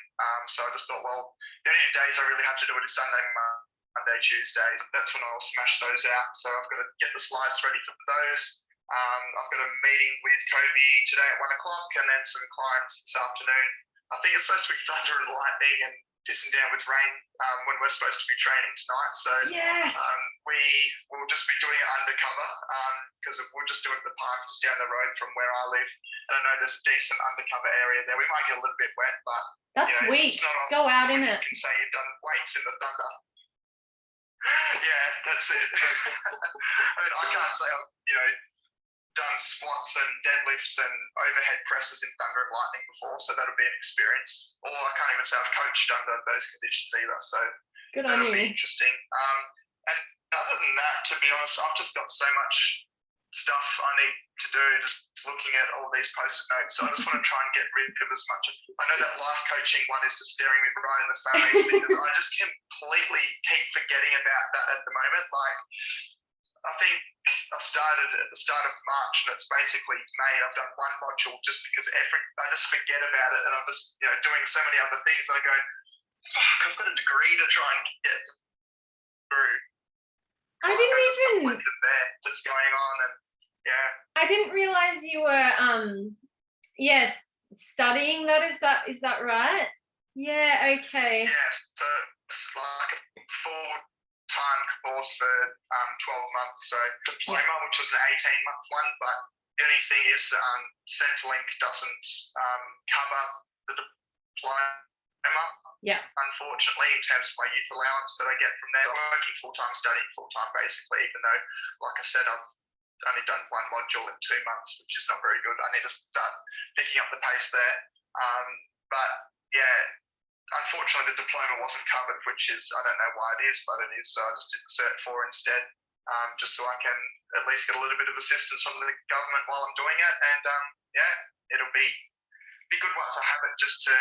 So I just thought, well, the only days I really have to do it is Sunday, Monday, Tuesday. That's when I'll smash those out. So I've got to get the slides ready for those. I've got a meeting with Kobe today at 1 o'clock, and then some clients this afternoon. I think it's supposed to be thunder and lightning and pissing down with rain when we're supposed to be training tonight. So yes. We will just be doing it undercover, because we'll just do it at the park just down the road from where I live. And I know there's a decent undercover area there. We might get a little bit wet, but that's sweet. Go out in it. You can say you've done weights in the thunder. Yeah, that's it. I mean, I can't say I've done squats and deadlifts and overhead presses in thunder and lightning before, so that'll be an experience. Or I can't even say I've coached under those conditions either, so good on you. That'll be interesting. And other than that, to be honest, I've just got so much stuff I need to do, just looking at all these post-it notes. So I just want to try and get rid of as much. I know that life coaching one is just staring me right in the face, because I just completely keep forgetting about that at the moment. Like, I think I started at the start of March, and it's basically May. I've done one module just because I just forget about it, and I'm just doing so many other things. And I go, fuck, I've got a degree to try and get through. I didn't even. That's going on, and yeah. I didn't realize you were yes, studying that. Is that right? Yeah. Okay. Yeah. So it's like a full-time course for 12 months. So diploma, which was an 18-month one, but the only thing is Centrelink doesn't cover the diploma. Yeah. Unfortunately, in terms of my youth allowance that I get from there, I'm working full-time, studying full-time basically, even though, like I said, I've only done one module in 2 months, which is not very good. I need to start picking up the pace there. But yeah, unfortunately, the diploma wasn't covered, which is, I don't know why it is, but it is. So I just did the Cert 4 instead, just so I can at least get a little bit of assistance from the government while I'm doing it. And yeah, it'll be good once I have it, just to,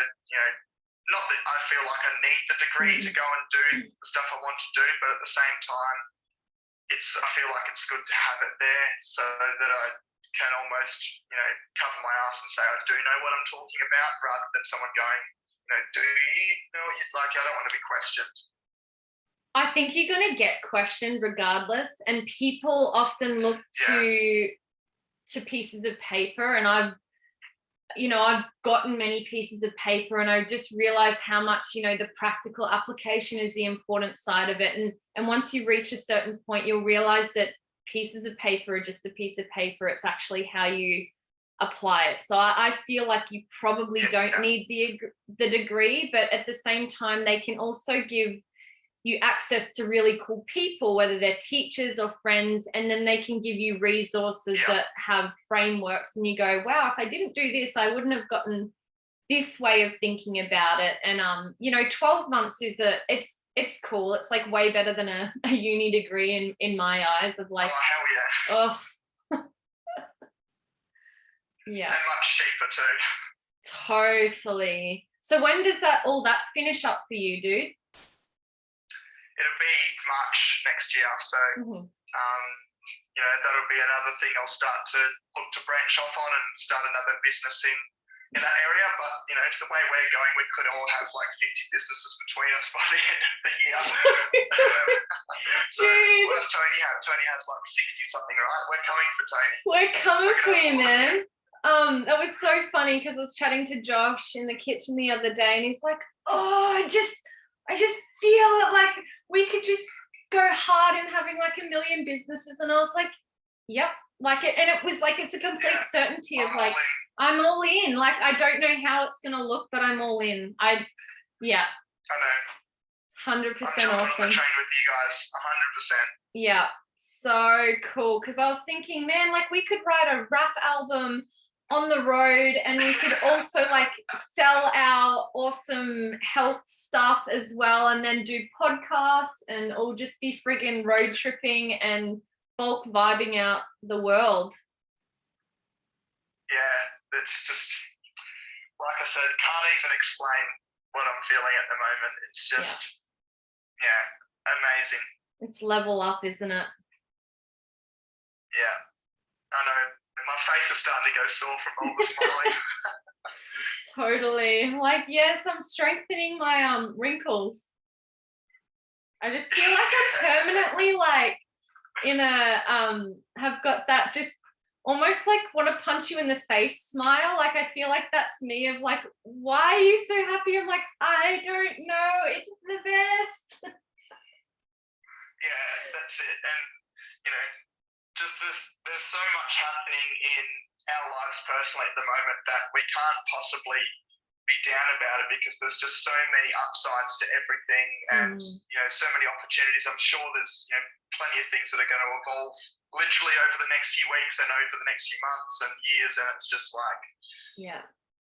not that I feel like I need the degree to go and do the stuff I want to do, but at the same time, I feel like it's good to have it there so that I can almost, cover my ass and say I do know what I'm talking about, rather than someone going, do you know what you'd like? I don't want to be questioned. I think you're going to get questioned regardless, and people often look to pieces of paper, and I've gotten many pieces of paper, and I just realized how much, the practical application is the important side of it. And once you reach a certain point, you'll realize that pieces of paper are just a piece of paper. It's actually how you apply it. So I feel like you probably don't need the degree, but at the same time, they can also give you access to really cool people, whether they're teachers or friends, and then they can give you resources that have frameworks, and you go, wow, if I didn't do this, I wouldn't have gotten this way of thinking about it. And 12 months is it's cool. It's like way better than a uni degree in my eyes, of like, oh hell yeah. Oh yeah. And much cheaper too. Totally. So when does all that finish up for you, dude? It'll be March next year, so that'll be another thing I'll start to look to branch off on and start another business in that area. But the way we're going, we could all have like 50 businesses between us by the end of the year. So what does Tony have? Tony has like 60 something, right? We're coming for Tony. We're coming for you, man. That was so funny because I was chatting to Josh in the kitchen the other day, and he's like, oh, I just feel it, like we could just go hard in having like a million businesses. And I was like, yep, like it. And it was like, it's a complete certainty of like, I'm all in. Like, I don't know how it's going to look, but I'm all in. I know. 100% awesome. I'm on the train with you guys, 100%. Yeah, so cool. Because I was thinking, man, like we could write a rap album on the road, and we could also like sell our awesome health stuff as well, and then do podcasts, and all just be friggin' road tripping and bulk vibing out the world. Yeah, it's just, like I said, can't even explain what I'm feeling at the moment. It's just, amazing. It's level up, isn't it? Yeah, I know. My face is starting to go sore from all the smiling. Totally. Like, yes, I'm strengthening my wrinkles. I just feel like I'm permanently like in a have got that just almost like want to punch you in the face smile. Like I feel like that's me, of like, why are you so happy? I'm like, I don't know. It's the best. Yeah, that's it. And just there's so much happening in our lives personally at the moment that we can't possibly be down about it, because there's just so many upsides to everything, and so many opportunities. I'm sure there's plenty of things that are going to evolve literally over the next few weeks and over the next few months and years, and it's just like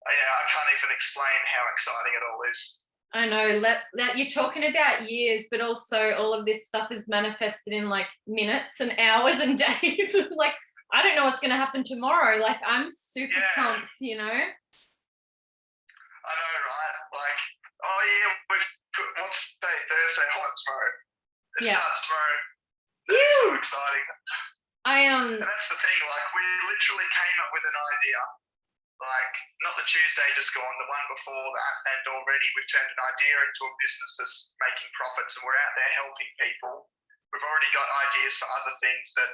I can't even explain how exciting it all is. I know that you're talking about years, but also all of this stuff is manifested in like minutes and hours and days. Like, I don't know what's going to happen tomorrow. Like, I'm super pumped, I know, right? Like, what's today? Thursday? What, tomorrow? It starts tomorrow. That is so exciting. And that's the thing, like we literally came up with an idea, like not the Tuesday just gone, the one before that, and already we've turned an idea into a business that's making profits and we're out there helping people. We've already got ideas for other things that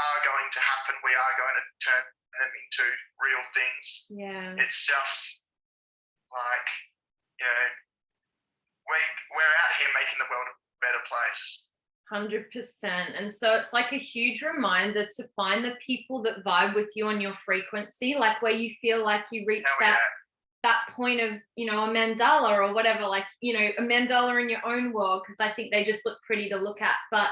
are going to happen. We are going to turn them into real things. Yeah. It's just like, you know, we're out here making the world a better place. 100%. And so it's like a huge reminder to find the people that vibe with you on your frequency, like where you feel like you reach that point of, you know, a mandala or whatever, like, you know, a mandala in your own world, because I think they just look pretty to look at. But,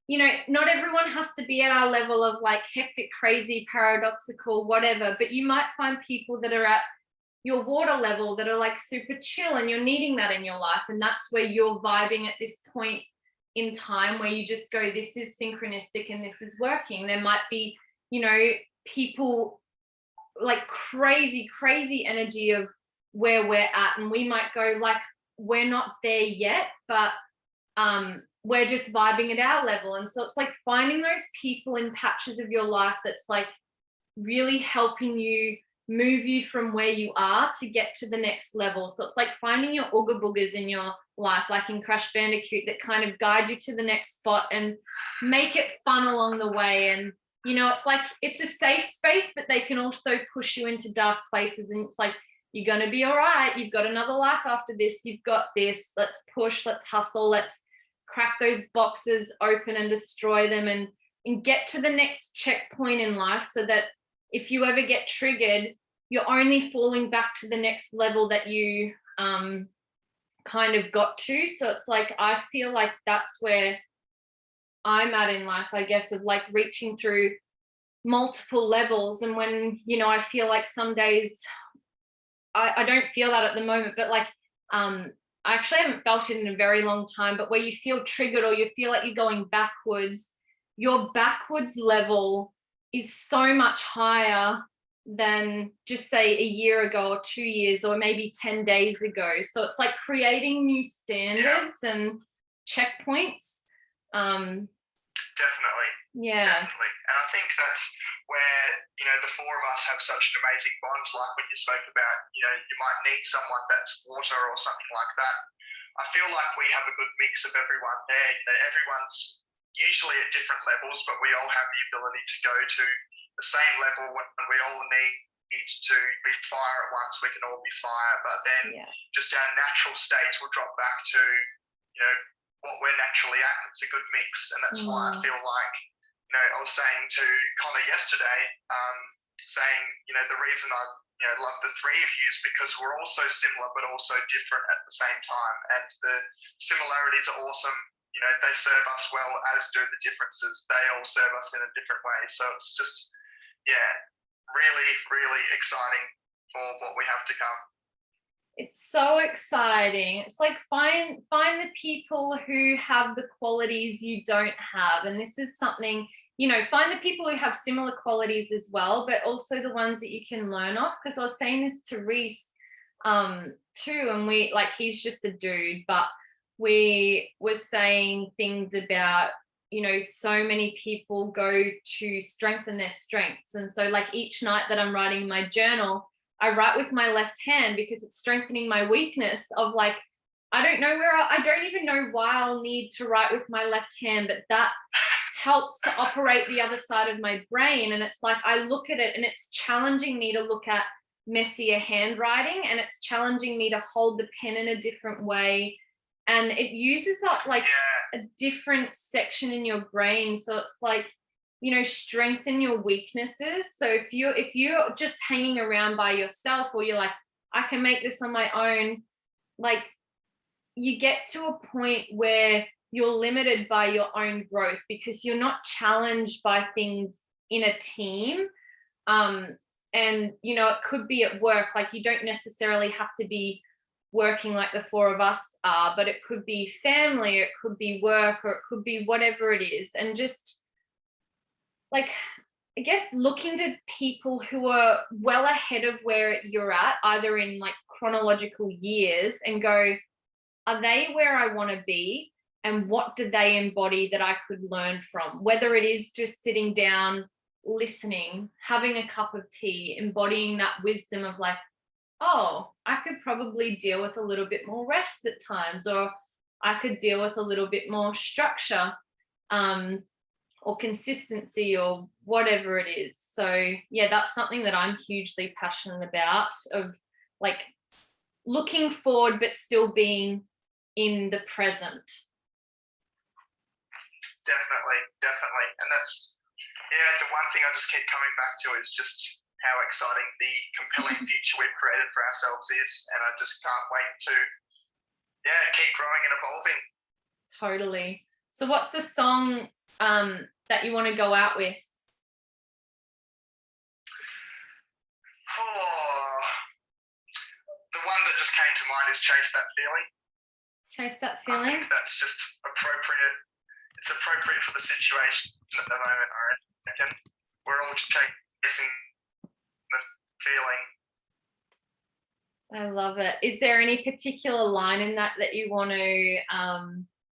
you know, not everyone has to be at our level of like hectic, crazy, paradoxical, whatever, but you might find people that are at your water level that are like super chill, and you're needing that in your life. And that's where you're vibing at this point in time where you just go, this is synchronistic and this is working. There might be, you know, people like crazy energy of where we're at, and we might go like, we're not there yet, but we're just vibing at our level. And so it's like finding those people in patches of your life that's like really helping you move you from where you are to get to the next level. So it's like finding your ooga boogers in your life, like in Crash Bandicoot, that kind of guide you to the next spot and make it fun along the way. And, you know, it's like, it's a safe space, but they can also push you into dark places. And it's like, you're going to be all right. You've got another life after this. You've got this. Let's push, let's hustle, let's crack those boxes open and destroy them and get to the next checkpoint in life, so that if you ever get triggered, you're only falling back to the next level that you kind of got to. So it's like, I feel like that's where I'm at in life, I guess, of like reaching through multiple levels. And when, you know, I feel like some days I don't feel that at the moment, but like I actually haven't felt it in a very long time, but where you feel triggered or you feel like you're going backwards, your backwards level is so much higher than just say a year ago or 2 years or maybe 10 days ago. So it's like creating new standards and checkpoints. Definitely. Yeah. Definitely. And I think that's where, you know, the four of us have such an amazing bond, like when you spoke about, you know, you might need someone that's water or something like that. I feel like we have a good mix of everyone there. You know, everyone's usually at different levels, but we all have the ability to go to the same level when we all need to be fire at once. We can all be fire, but then just our natural states will drop back to, you know, what we're naturally at. It's a good mix, and that's why I feel like, you know, I was saying to Connor yesterday, saying, you know, the reason I, you know, love the three of you is because we're all so similar but also different at the same time, and the similarities are awesome. You know, they serve us well, as do the differences. They all serve us in a different way. So it's just, yeah, really exciting for what we have to come. It's so exciting. It's like find the people who have the qualities you don't have. And this is something, you know, find the people who have similar qualities as well, but also the ones that you can learn off. Because I was saying this to Reese too, and we, like, he's just a dude, but we were saying things about, you know, so many people go to strengthen their strengths. And so like each night that I'm writing my journal, I write with my left hand because it's strengthening my weakness of like, I don't even know why I'll need to write with my left hand, but that helps to operate the other side of my brain. And it's like, I look at it and it's challenging me to look at messier handwriting, and it's challenging me to hold the pen in a different way. And it uses up like a different section in your brain. So it's like, you know, strengthen your weaknesses. So if you're just hanging around by yourself, or you're like, I can make this on my own, like you get to a point where you're limited by your own growth because you're not challenged by things in a team. And, you know, it could be at work, like you don't necessarily have to be working like the four of us are, but it could be family, or it could be work, or it could be whatever it is. And just like, I guess looking to people who are well ahead of where you're at, either in like chronological years, and go, are they where I want to be? and what did they embody that I could learn from, whether it is just sitting down, listening, having a cup of tea, embodying that wisdom of like, oh, I could probably deal with a little bit more rest at times, or I could deal with a little bit more structure, or consistency, or whatever it is. So yeah, that's something that I'm hugely passionate about, of like looking forward but still being in the present. Definitely. And that's, the one thing I just keep coming back to is just how exciting the compelling future we've created for ourselves is. And I just can't wait to, keep growing and evolving. Totally. So what's the song that you want to go out with? Oh, the one that just came to mind is Chase That Feeling. Chase That I Feeling? think that's just appropriate. It's appropriate for the situation at the moment, I reckon. We're all just chasing the feeling. I love it. Is there any particular line in that you want to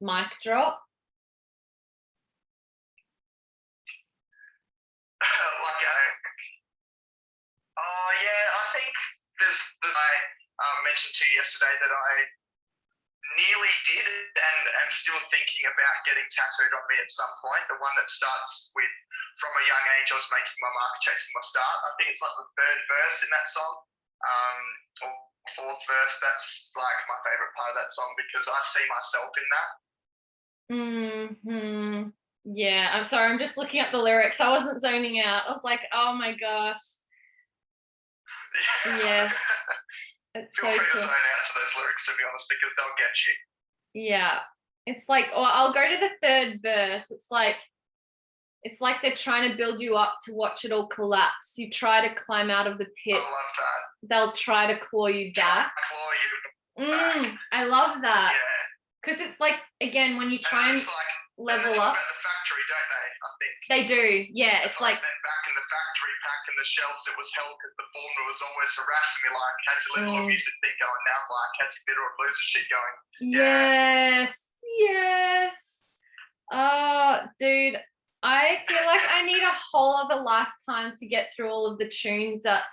mic drop? I think there's I mentioned to you yesterday that I nearly did and am still thinking about getting tattooed on me at some point. The one that starts with, from a young age, I was making my mark, chasing my start. I think it's like the third verse in that song, or fourth verse. That's like my favorite part of that song because I see myself in that. Yeah, I'm sorry, I'm just looking at the lyrics. I wasn't zoning out. I was like, oh my gosh. Yes. It's Feel so free cool. to zone out to those lyrics, to be honest, because they'll get you. Yeah. It's like, or I'll go to the third verse. It's like they're trying to build you up to watch it all collapse. You try to climb out of the pit. I love that. They'll try to claw you back. I love that. Yeah. Because it's like, again, when you try and level up. At the factory, don't they? I think they do. Yeah, it's like then back in the factory, packing the shelves, it was hell because the foreman was always harassing me. Like, has your little music thing going now? Like, has your bitter or blues shit going? Yes. Oh, dude, I feel like I need a whole other lifetime to get through all of the tunes that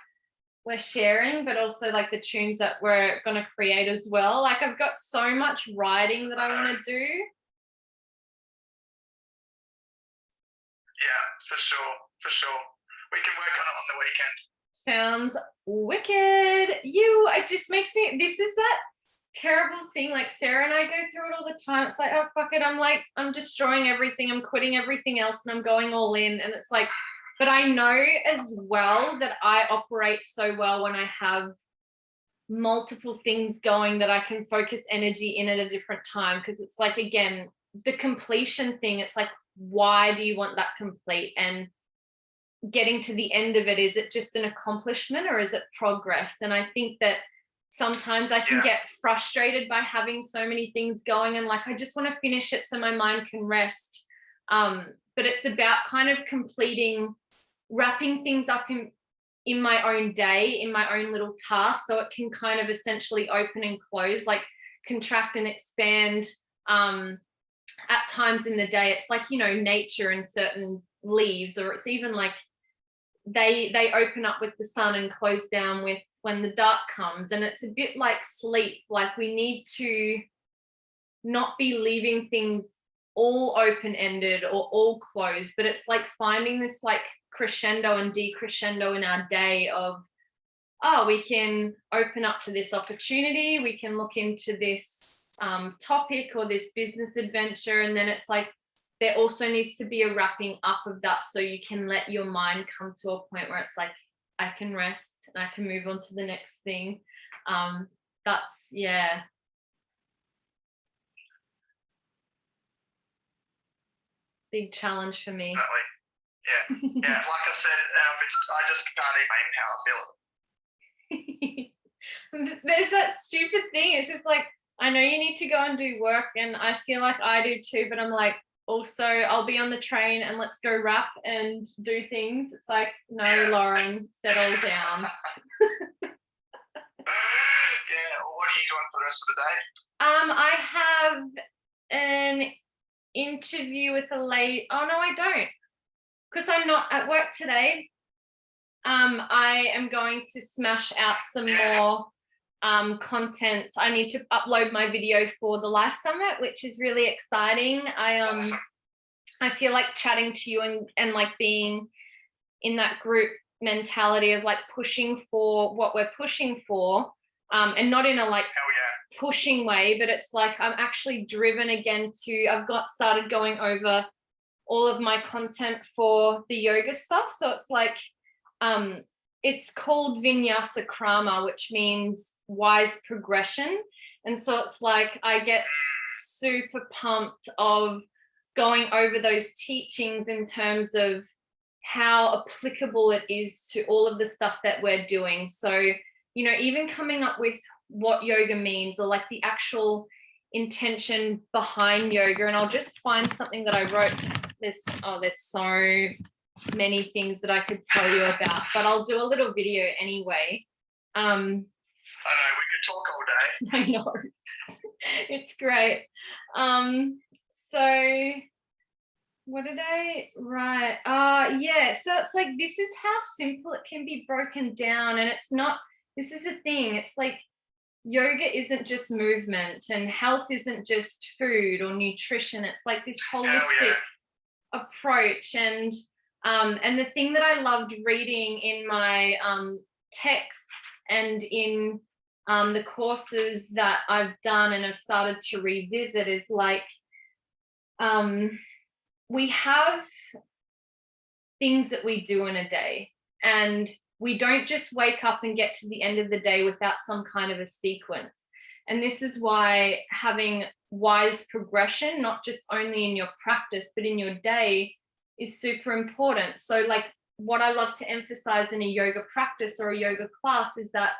we're sharing, but also like the tunes that we're going to create as well. Like, I've got so much writing that I want to do. Yeah, for sure. We can work on it on the weekend. Sounds wicked. It just makes me, this is that terrible thing, like Sarah and I go through it all the time. It's like, oh fuck it, I'm destroying everything, I'm quitting everything else and I'm going all in. And it's like, but I know as well that I operate so well when I have multiple things going that I can focus energy in at a different time. Because it's like, again, the completion thing, it's like, why do you want that complete? And getting to the end of it, is it just an accomplishment or is it progress? And I think that sometimes I can get frustrated by having so many things going and like, I just want to finish it so my mind can rest. But it's about kind of wrapping things up in my own day, in my own little task, so it can kind of essentially open and close, like contract and expand at times in the day. It's like, nature and certain leaves, or it's even like they open up with the sun and close down with when the dark comes. And it's a bit like sleep. Like, we need to not be leaving things all open-ended or all closed, but it's like finding this like crescendo and decrescendo in our day of, we can open up to this opportunity, we can look into this topic or this business adventure, and then it's like there also needs to be a wrapping up of that, so you can let your mind come to a point where it's like, I can rest and I can move on to the next thing. That's big challenge for me. Definitely. Yeah. Like I said, I just can't even how I feel. There's that stupid thing. It's just like, I know you need to go and do work, and I feel like I do too, but I'm like, also I'll be on the train and let's go rap and do things. It's like, no, Lauren, settle down. What are you doing for the rest of the day? I have an interview with a lady. Oh no, I don't, because I'm not at work today. I am going to smash out some more content. I need to upload my video for the Life Summit, which is really exciting. I feel like chatting to you and like being in that group mentality of like pushing for what we're pushing for, and not in a like pushing way, but it's like I'm actually driven again to, I've got started going over all of my content for the yoga stuff. So it's like, it's called Vinyasa Krama, which means wise progression. And so it's like I get super pumped of going over those teachings in terms of how applicable it is to all of the stuff that we're doing. So, you know, even coming up with what yoga means, or like the actual intention behind yoga. And I'll just find something that I wrote. There's so many things that I could tell you about, but I'll do a little video anyway. I know, we could talk all day. I know. It's great. So what did I write? Yeah, so it's like, this is how simple it can be broken down. And it's not, this is a thing. It's like yoga isn't just movement, and health isn't just food or nutrition. It's like this holistic approach. And the thing that I loved reading in my texts and in the courses that I've done and have started to revisit is like, we have things that we do in a day, and we don't just wake up and get to the end of the day without some kind of a sequence. And this is why having wise progression, not just only in your practice, but in your day, is super important. So like what I love to emphasize in a yoga practice or a yoga class is that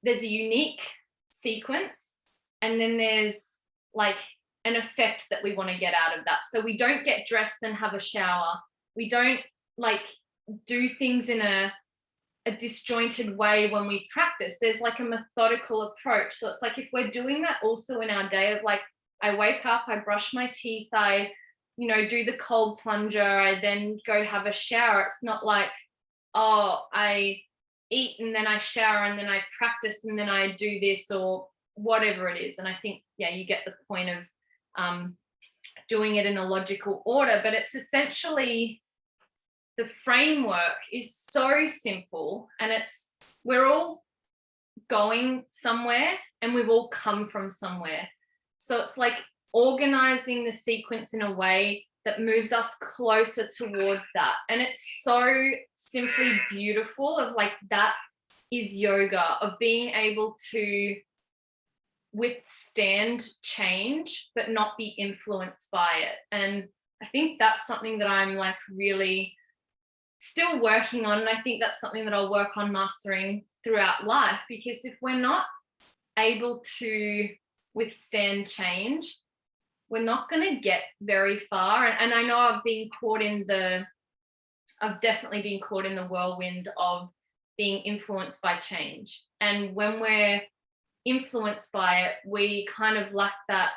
there's a unique sequence, and then there's like an effect that we want to get out of that. So we don't get dressed and have a shower. We don't like do things in a disjointed way when we practice. There's like a methodical approach. So it's like if we're doing that also in our day of like, I wake up, I brush my teeth, I, you know, do the cold plunger, I then go have a shower. It's not like, oh, I eat and then I shower and then I practice and then I do this or whatever it is. And I think, yeah, you get the point of doing it in a logical order, but it's essentially, the framework is so simple, and it's, we're all going somewhere and we've all come from somewhere. So it's like organizing the sequence in a way that moves us closer towards that. And it's so simply beautiful of like, that is yoga, of being able to withstand change but not be influenced by it. And I think that's something that I'm like really still working on, and I think that's something that I'll work on mastering throughout life, because if we're not able to withstand change, we're not going to get very far. And I know I've definitely been caught in the whirlwind of being influenced by change, and when we're influenced by it, we kind of lack that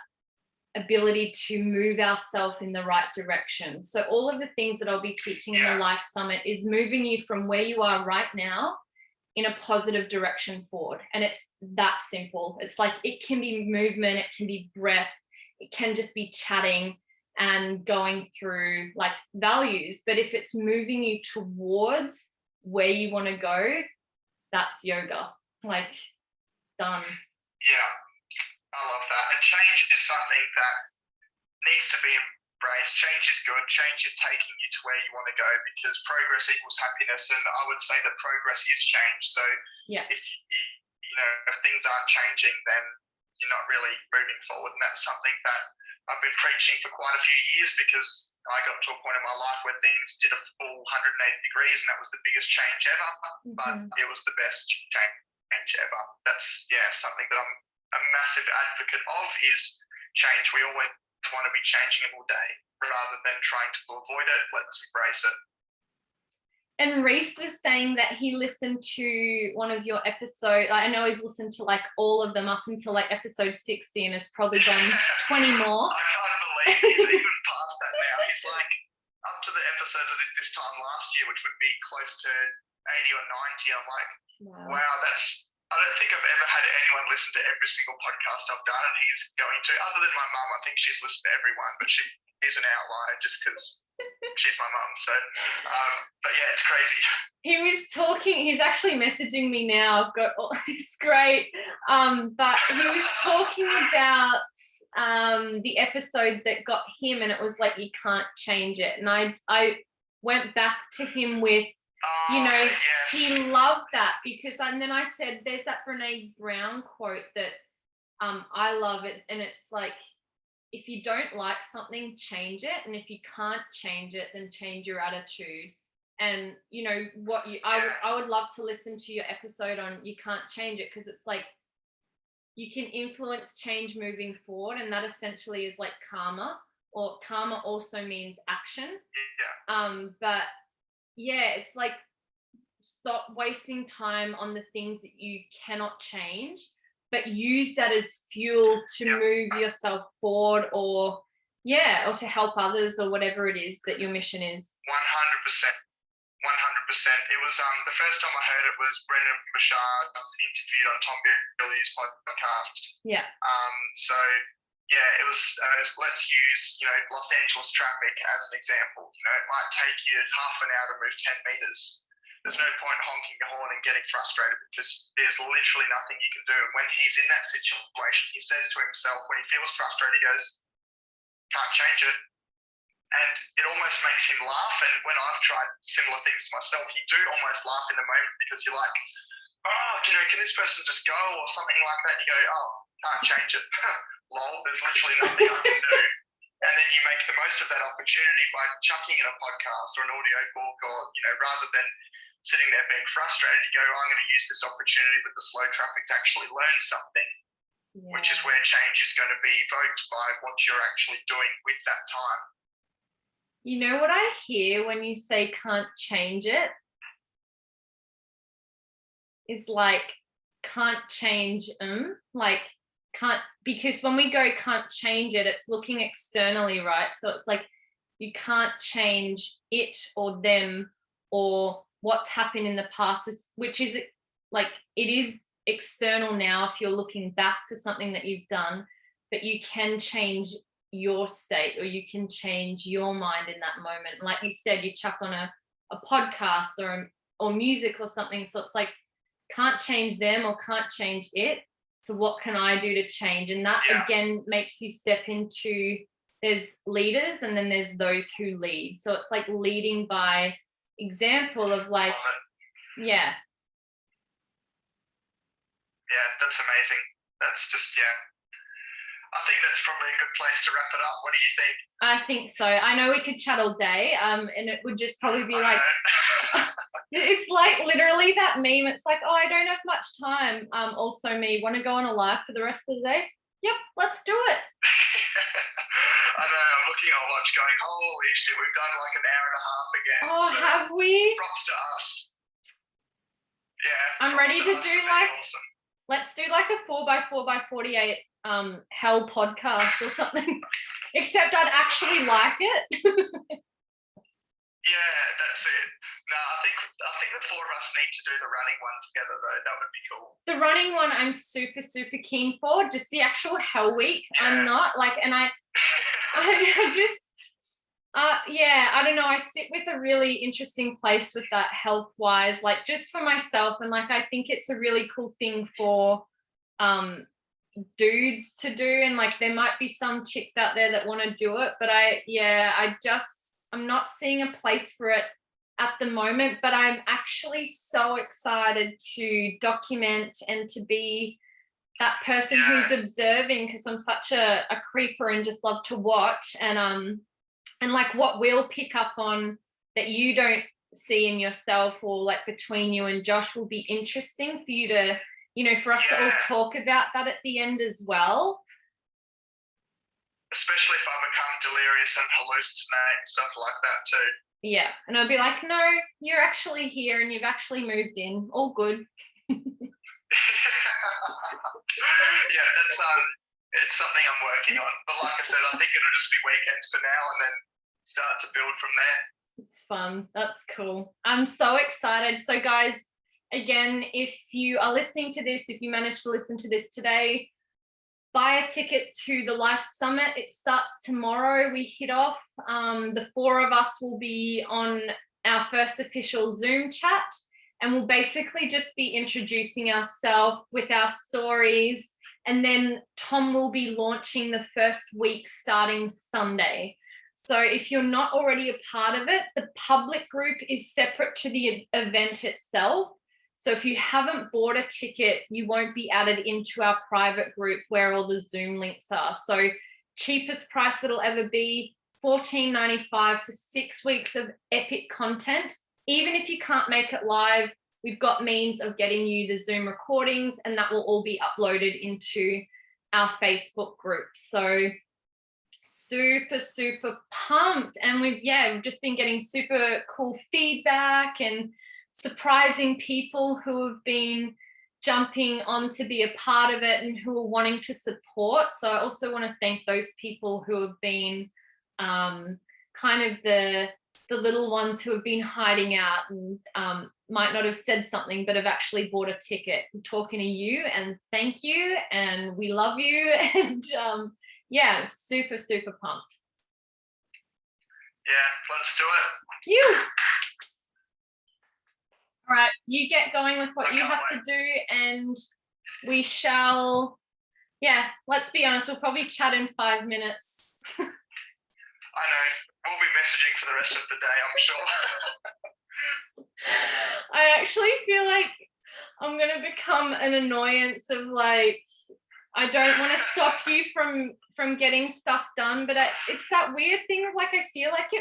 ability to move ourselves in the right direction. So all of the things that I'll be teaching in the Life Summit is moving you from where you are right now in a positive direction forward. And it's that simple. It's like, it can be movement, it can be breath, it can just be chatting and going through like values. But if it's moving you towards where you want to go, that's yoga. Like, done. Yeah, I love that. And change is something that needs to be embraced. Change is good. Change is taking you to where you want to go, because progress equals happiness. And I would say that progress is change. So yeah, if if things aren't changing, then you're not really moving forward. And that's something that I've been preaching for quite a few years, because I got to a point in my life where things did a full 180 degrees, and that was the biggest change ever. But it was the best change ever. That's something that I'm a massive advocate of, is change. We always want to be changing it all day rather than trying to avoid it. Let's embrace it. And Reese was saying that he listened to one of your episodes. I know he's listened to like all of them up until like episode 60, and it's probably done 20 more. I can't believe he's even past that now. He's like up to the episodes I did this time last year, which would be close to 80 or 90. I'm like, wow, I don't think I've ever had anyone listen to every single podcast I've done, and he's going to. Other than my mum, I think she's listened to everyone, but she is an outlier just because she's my mum. So, but yeah, it's crazy. He was talking, he's actually messaging me now. I've got all, it's great. But he was talking about the episode that got him, and it was like, you can't change it. And I went back to him with, Yes. he loved that because, and then I said, there's that Brene Brown quote that I love it. And it's like, if you don't like something, change it. And if you can't change it, then change your attitude. And I would love to listen to your episode on you can't change it, because it's like you can influence change moving forward, and that essentially is like karma, or karma also means action. But yeah, it's like, stop wasting time on the things that you cannot change, but use that as fuel to move yourself forward, or to help others, or whatever it is that your mission is. 100%. 100%. It was the first time I heard it was Brendan Bouchard interviewed on Tom Billy's podcast. Yeah. So yeah, it was let's use Los Angeles traffic as an example. It might take you half an hour to move 10 meters. There's no point honking your horn and getting frustrated, because there's literally nothing you can do. And when he's in that situation, he says to himself, when he feels frustrated, he goes, can't change it. And it almost makes him laugh. And when I've tried similar things myself, you do almost laugh in the moment, because you're like, oh, can this person just go, or something like that? And you go, oh, can't change it. Lol, there's literally nothing I can do. And then you make the most of that opportunity by chucking in a podcast or an audio book, or, rather than sitting there being frustrated, you go, I'm going to use this opportunity with the slow traffic to actually learn something, which is where change is going to be evoked by what you're actually doing with that time. You know what I hear when you say can't change it? Is like, can't change like, can't, because when we go can't change it, it's looking externally, right? So it's like, you can't change it or them or what's happened in the past, which is like, it is external now if you're looking back to something that you've done, but you can change your state, or you can change your mind in that moment. Like you said, you chuck on a podcast or music or something. So it's like, can't change them or can't change it. So what can I do to change? And that again makes you step into, there's leaders and then there's those who lead. So it's like leading by example of like, yeah, that's amazing. That's just, I think that's probably a good place to wrap it up. What do you think? I think so. I know we could chat all day, and it would just probably be like, it's like literally that meme. It's like, oh, I don't have much time. Also me, want to go on a live for the rest of the day? Yep, let's do it. I know, I'm looking at watch going, holy shit, we've done like an hour and a half again. Oh, so have we? Props to us. Yeah. I'm ready to do like, awesome. Let's do like a 4x4x48 hell podcast or something. Except I'd actually like it. Yeah, that's it. No, I think the four of us need to do the running one together though. That would be cool. The running one I'm super, super keen for. Just the actual hell week, I'm not like, and I just I don't know. I sit with a really interesting place with that health wise, like just for myself. And like, I think it's a really cool thing for dudes to do. And like, there might be some chicks out there that want to do it, but I'm not seeing a place for it at the moment, but I'm actually so excited to document and to be that person who's observing, because I'm such a creeper and just love to watch. And like what we'll pick up on that you don't see in yourself, or like between you and Josh, will be interesting for you to, for us to all talk about that at the end as well. especially if I become delirious and hallucinate and stuff like that too. Yeah, and I'll be like, no, you're actually here and you've actually moved in. All good. Yeah, that's it's something I'm working on. But like I said, I think it'll just be weekends for now and then start to build from there. It's fun. That's cool. I'm so excited. So, guys, again, if you are listening to this, if you managed to listen to this today, buy a ticket to the Life Summit. It starts tomorrow. We hit off. The 4 of us will be on our first official Zoom chat, and we'll basically just be introducing ourselves with our stories. And then Tom will be launching the first week starting Sunday. So if you're not already a part of it, the public group is separate to the event itself. So if you haven't bought a ticket, you won't be added into our private group where all the Zoom links are. So cheapest price it'll ever be, $14.95 for 6 weeks of epic content. Even if you can't make it live, we've got means of getting you the Zoom recordings, and that will all be uploaded into our Facebook group. So super pumped. And we've just been getting super cool feedback and surprising people who have been jumping on to be a part of it and who are wanting to support. So I also want to thank those people who have been kind of the little ones who have been hiding out and might not have said something but have actually bought a ticket. I'm talking to you, and thank you, and we love you. And yeah, super pumped. Yeah, let's do it. You. All right, you get going with what you have to do, and we shall, let's be honest, we'll probably chat in 5 minutes. I know. We'll be messaging for the rest of the day, I'm sure. I actually feel like I'm going to become an annoyance of like, I don't want to stop you from getting stuff done, but it's that weird thing of like, I feel like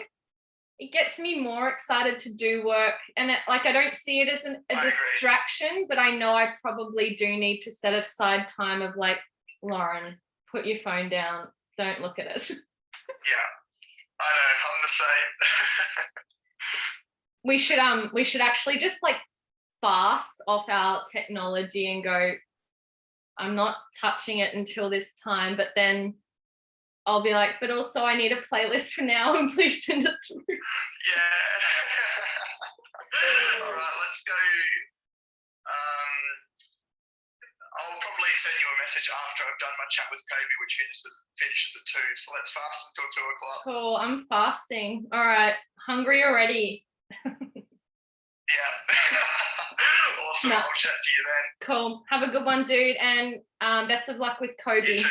it gets me more excited to do work, and I don't see it as a distraction, but I know I probably do need to set aside time of like, Lauren, put your phone down, don't look at it. Yeah, I know, I'm the same. We should actually just like fast off our technology and go, I'm not touching it until this time, but then I'll be like, but also I need a playlist for now, and please send it through. Yeah. All right, let's go. I'll probably send you a message after I've done my chat with Kobe, which finishes at 2. So let's fast until 2 o'clock. Cool, I'm fasting. All right, hungry already. Yeah. Awesome. I'll chat to you then. Cool. Have a good one, dude, and best of luck with Kobe. You too.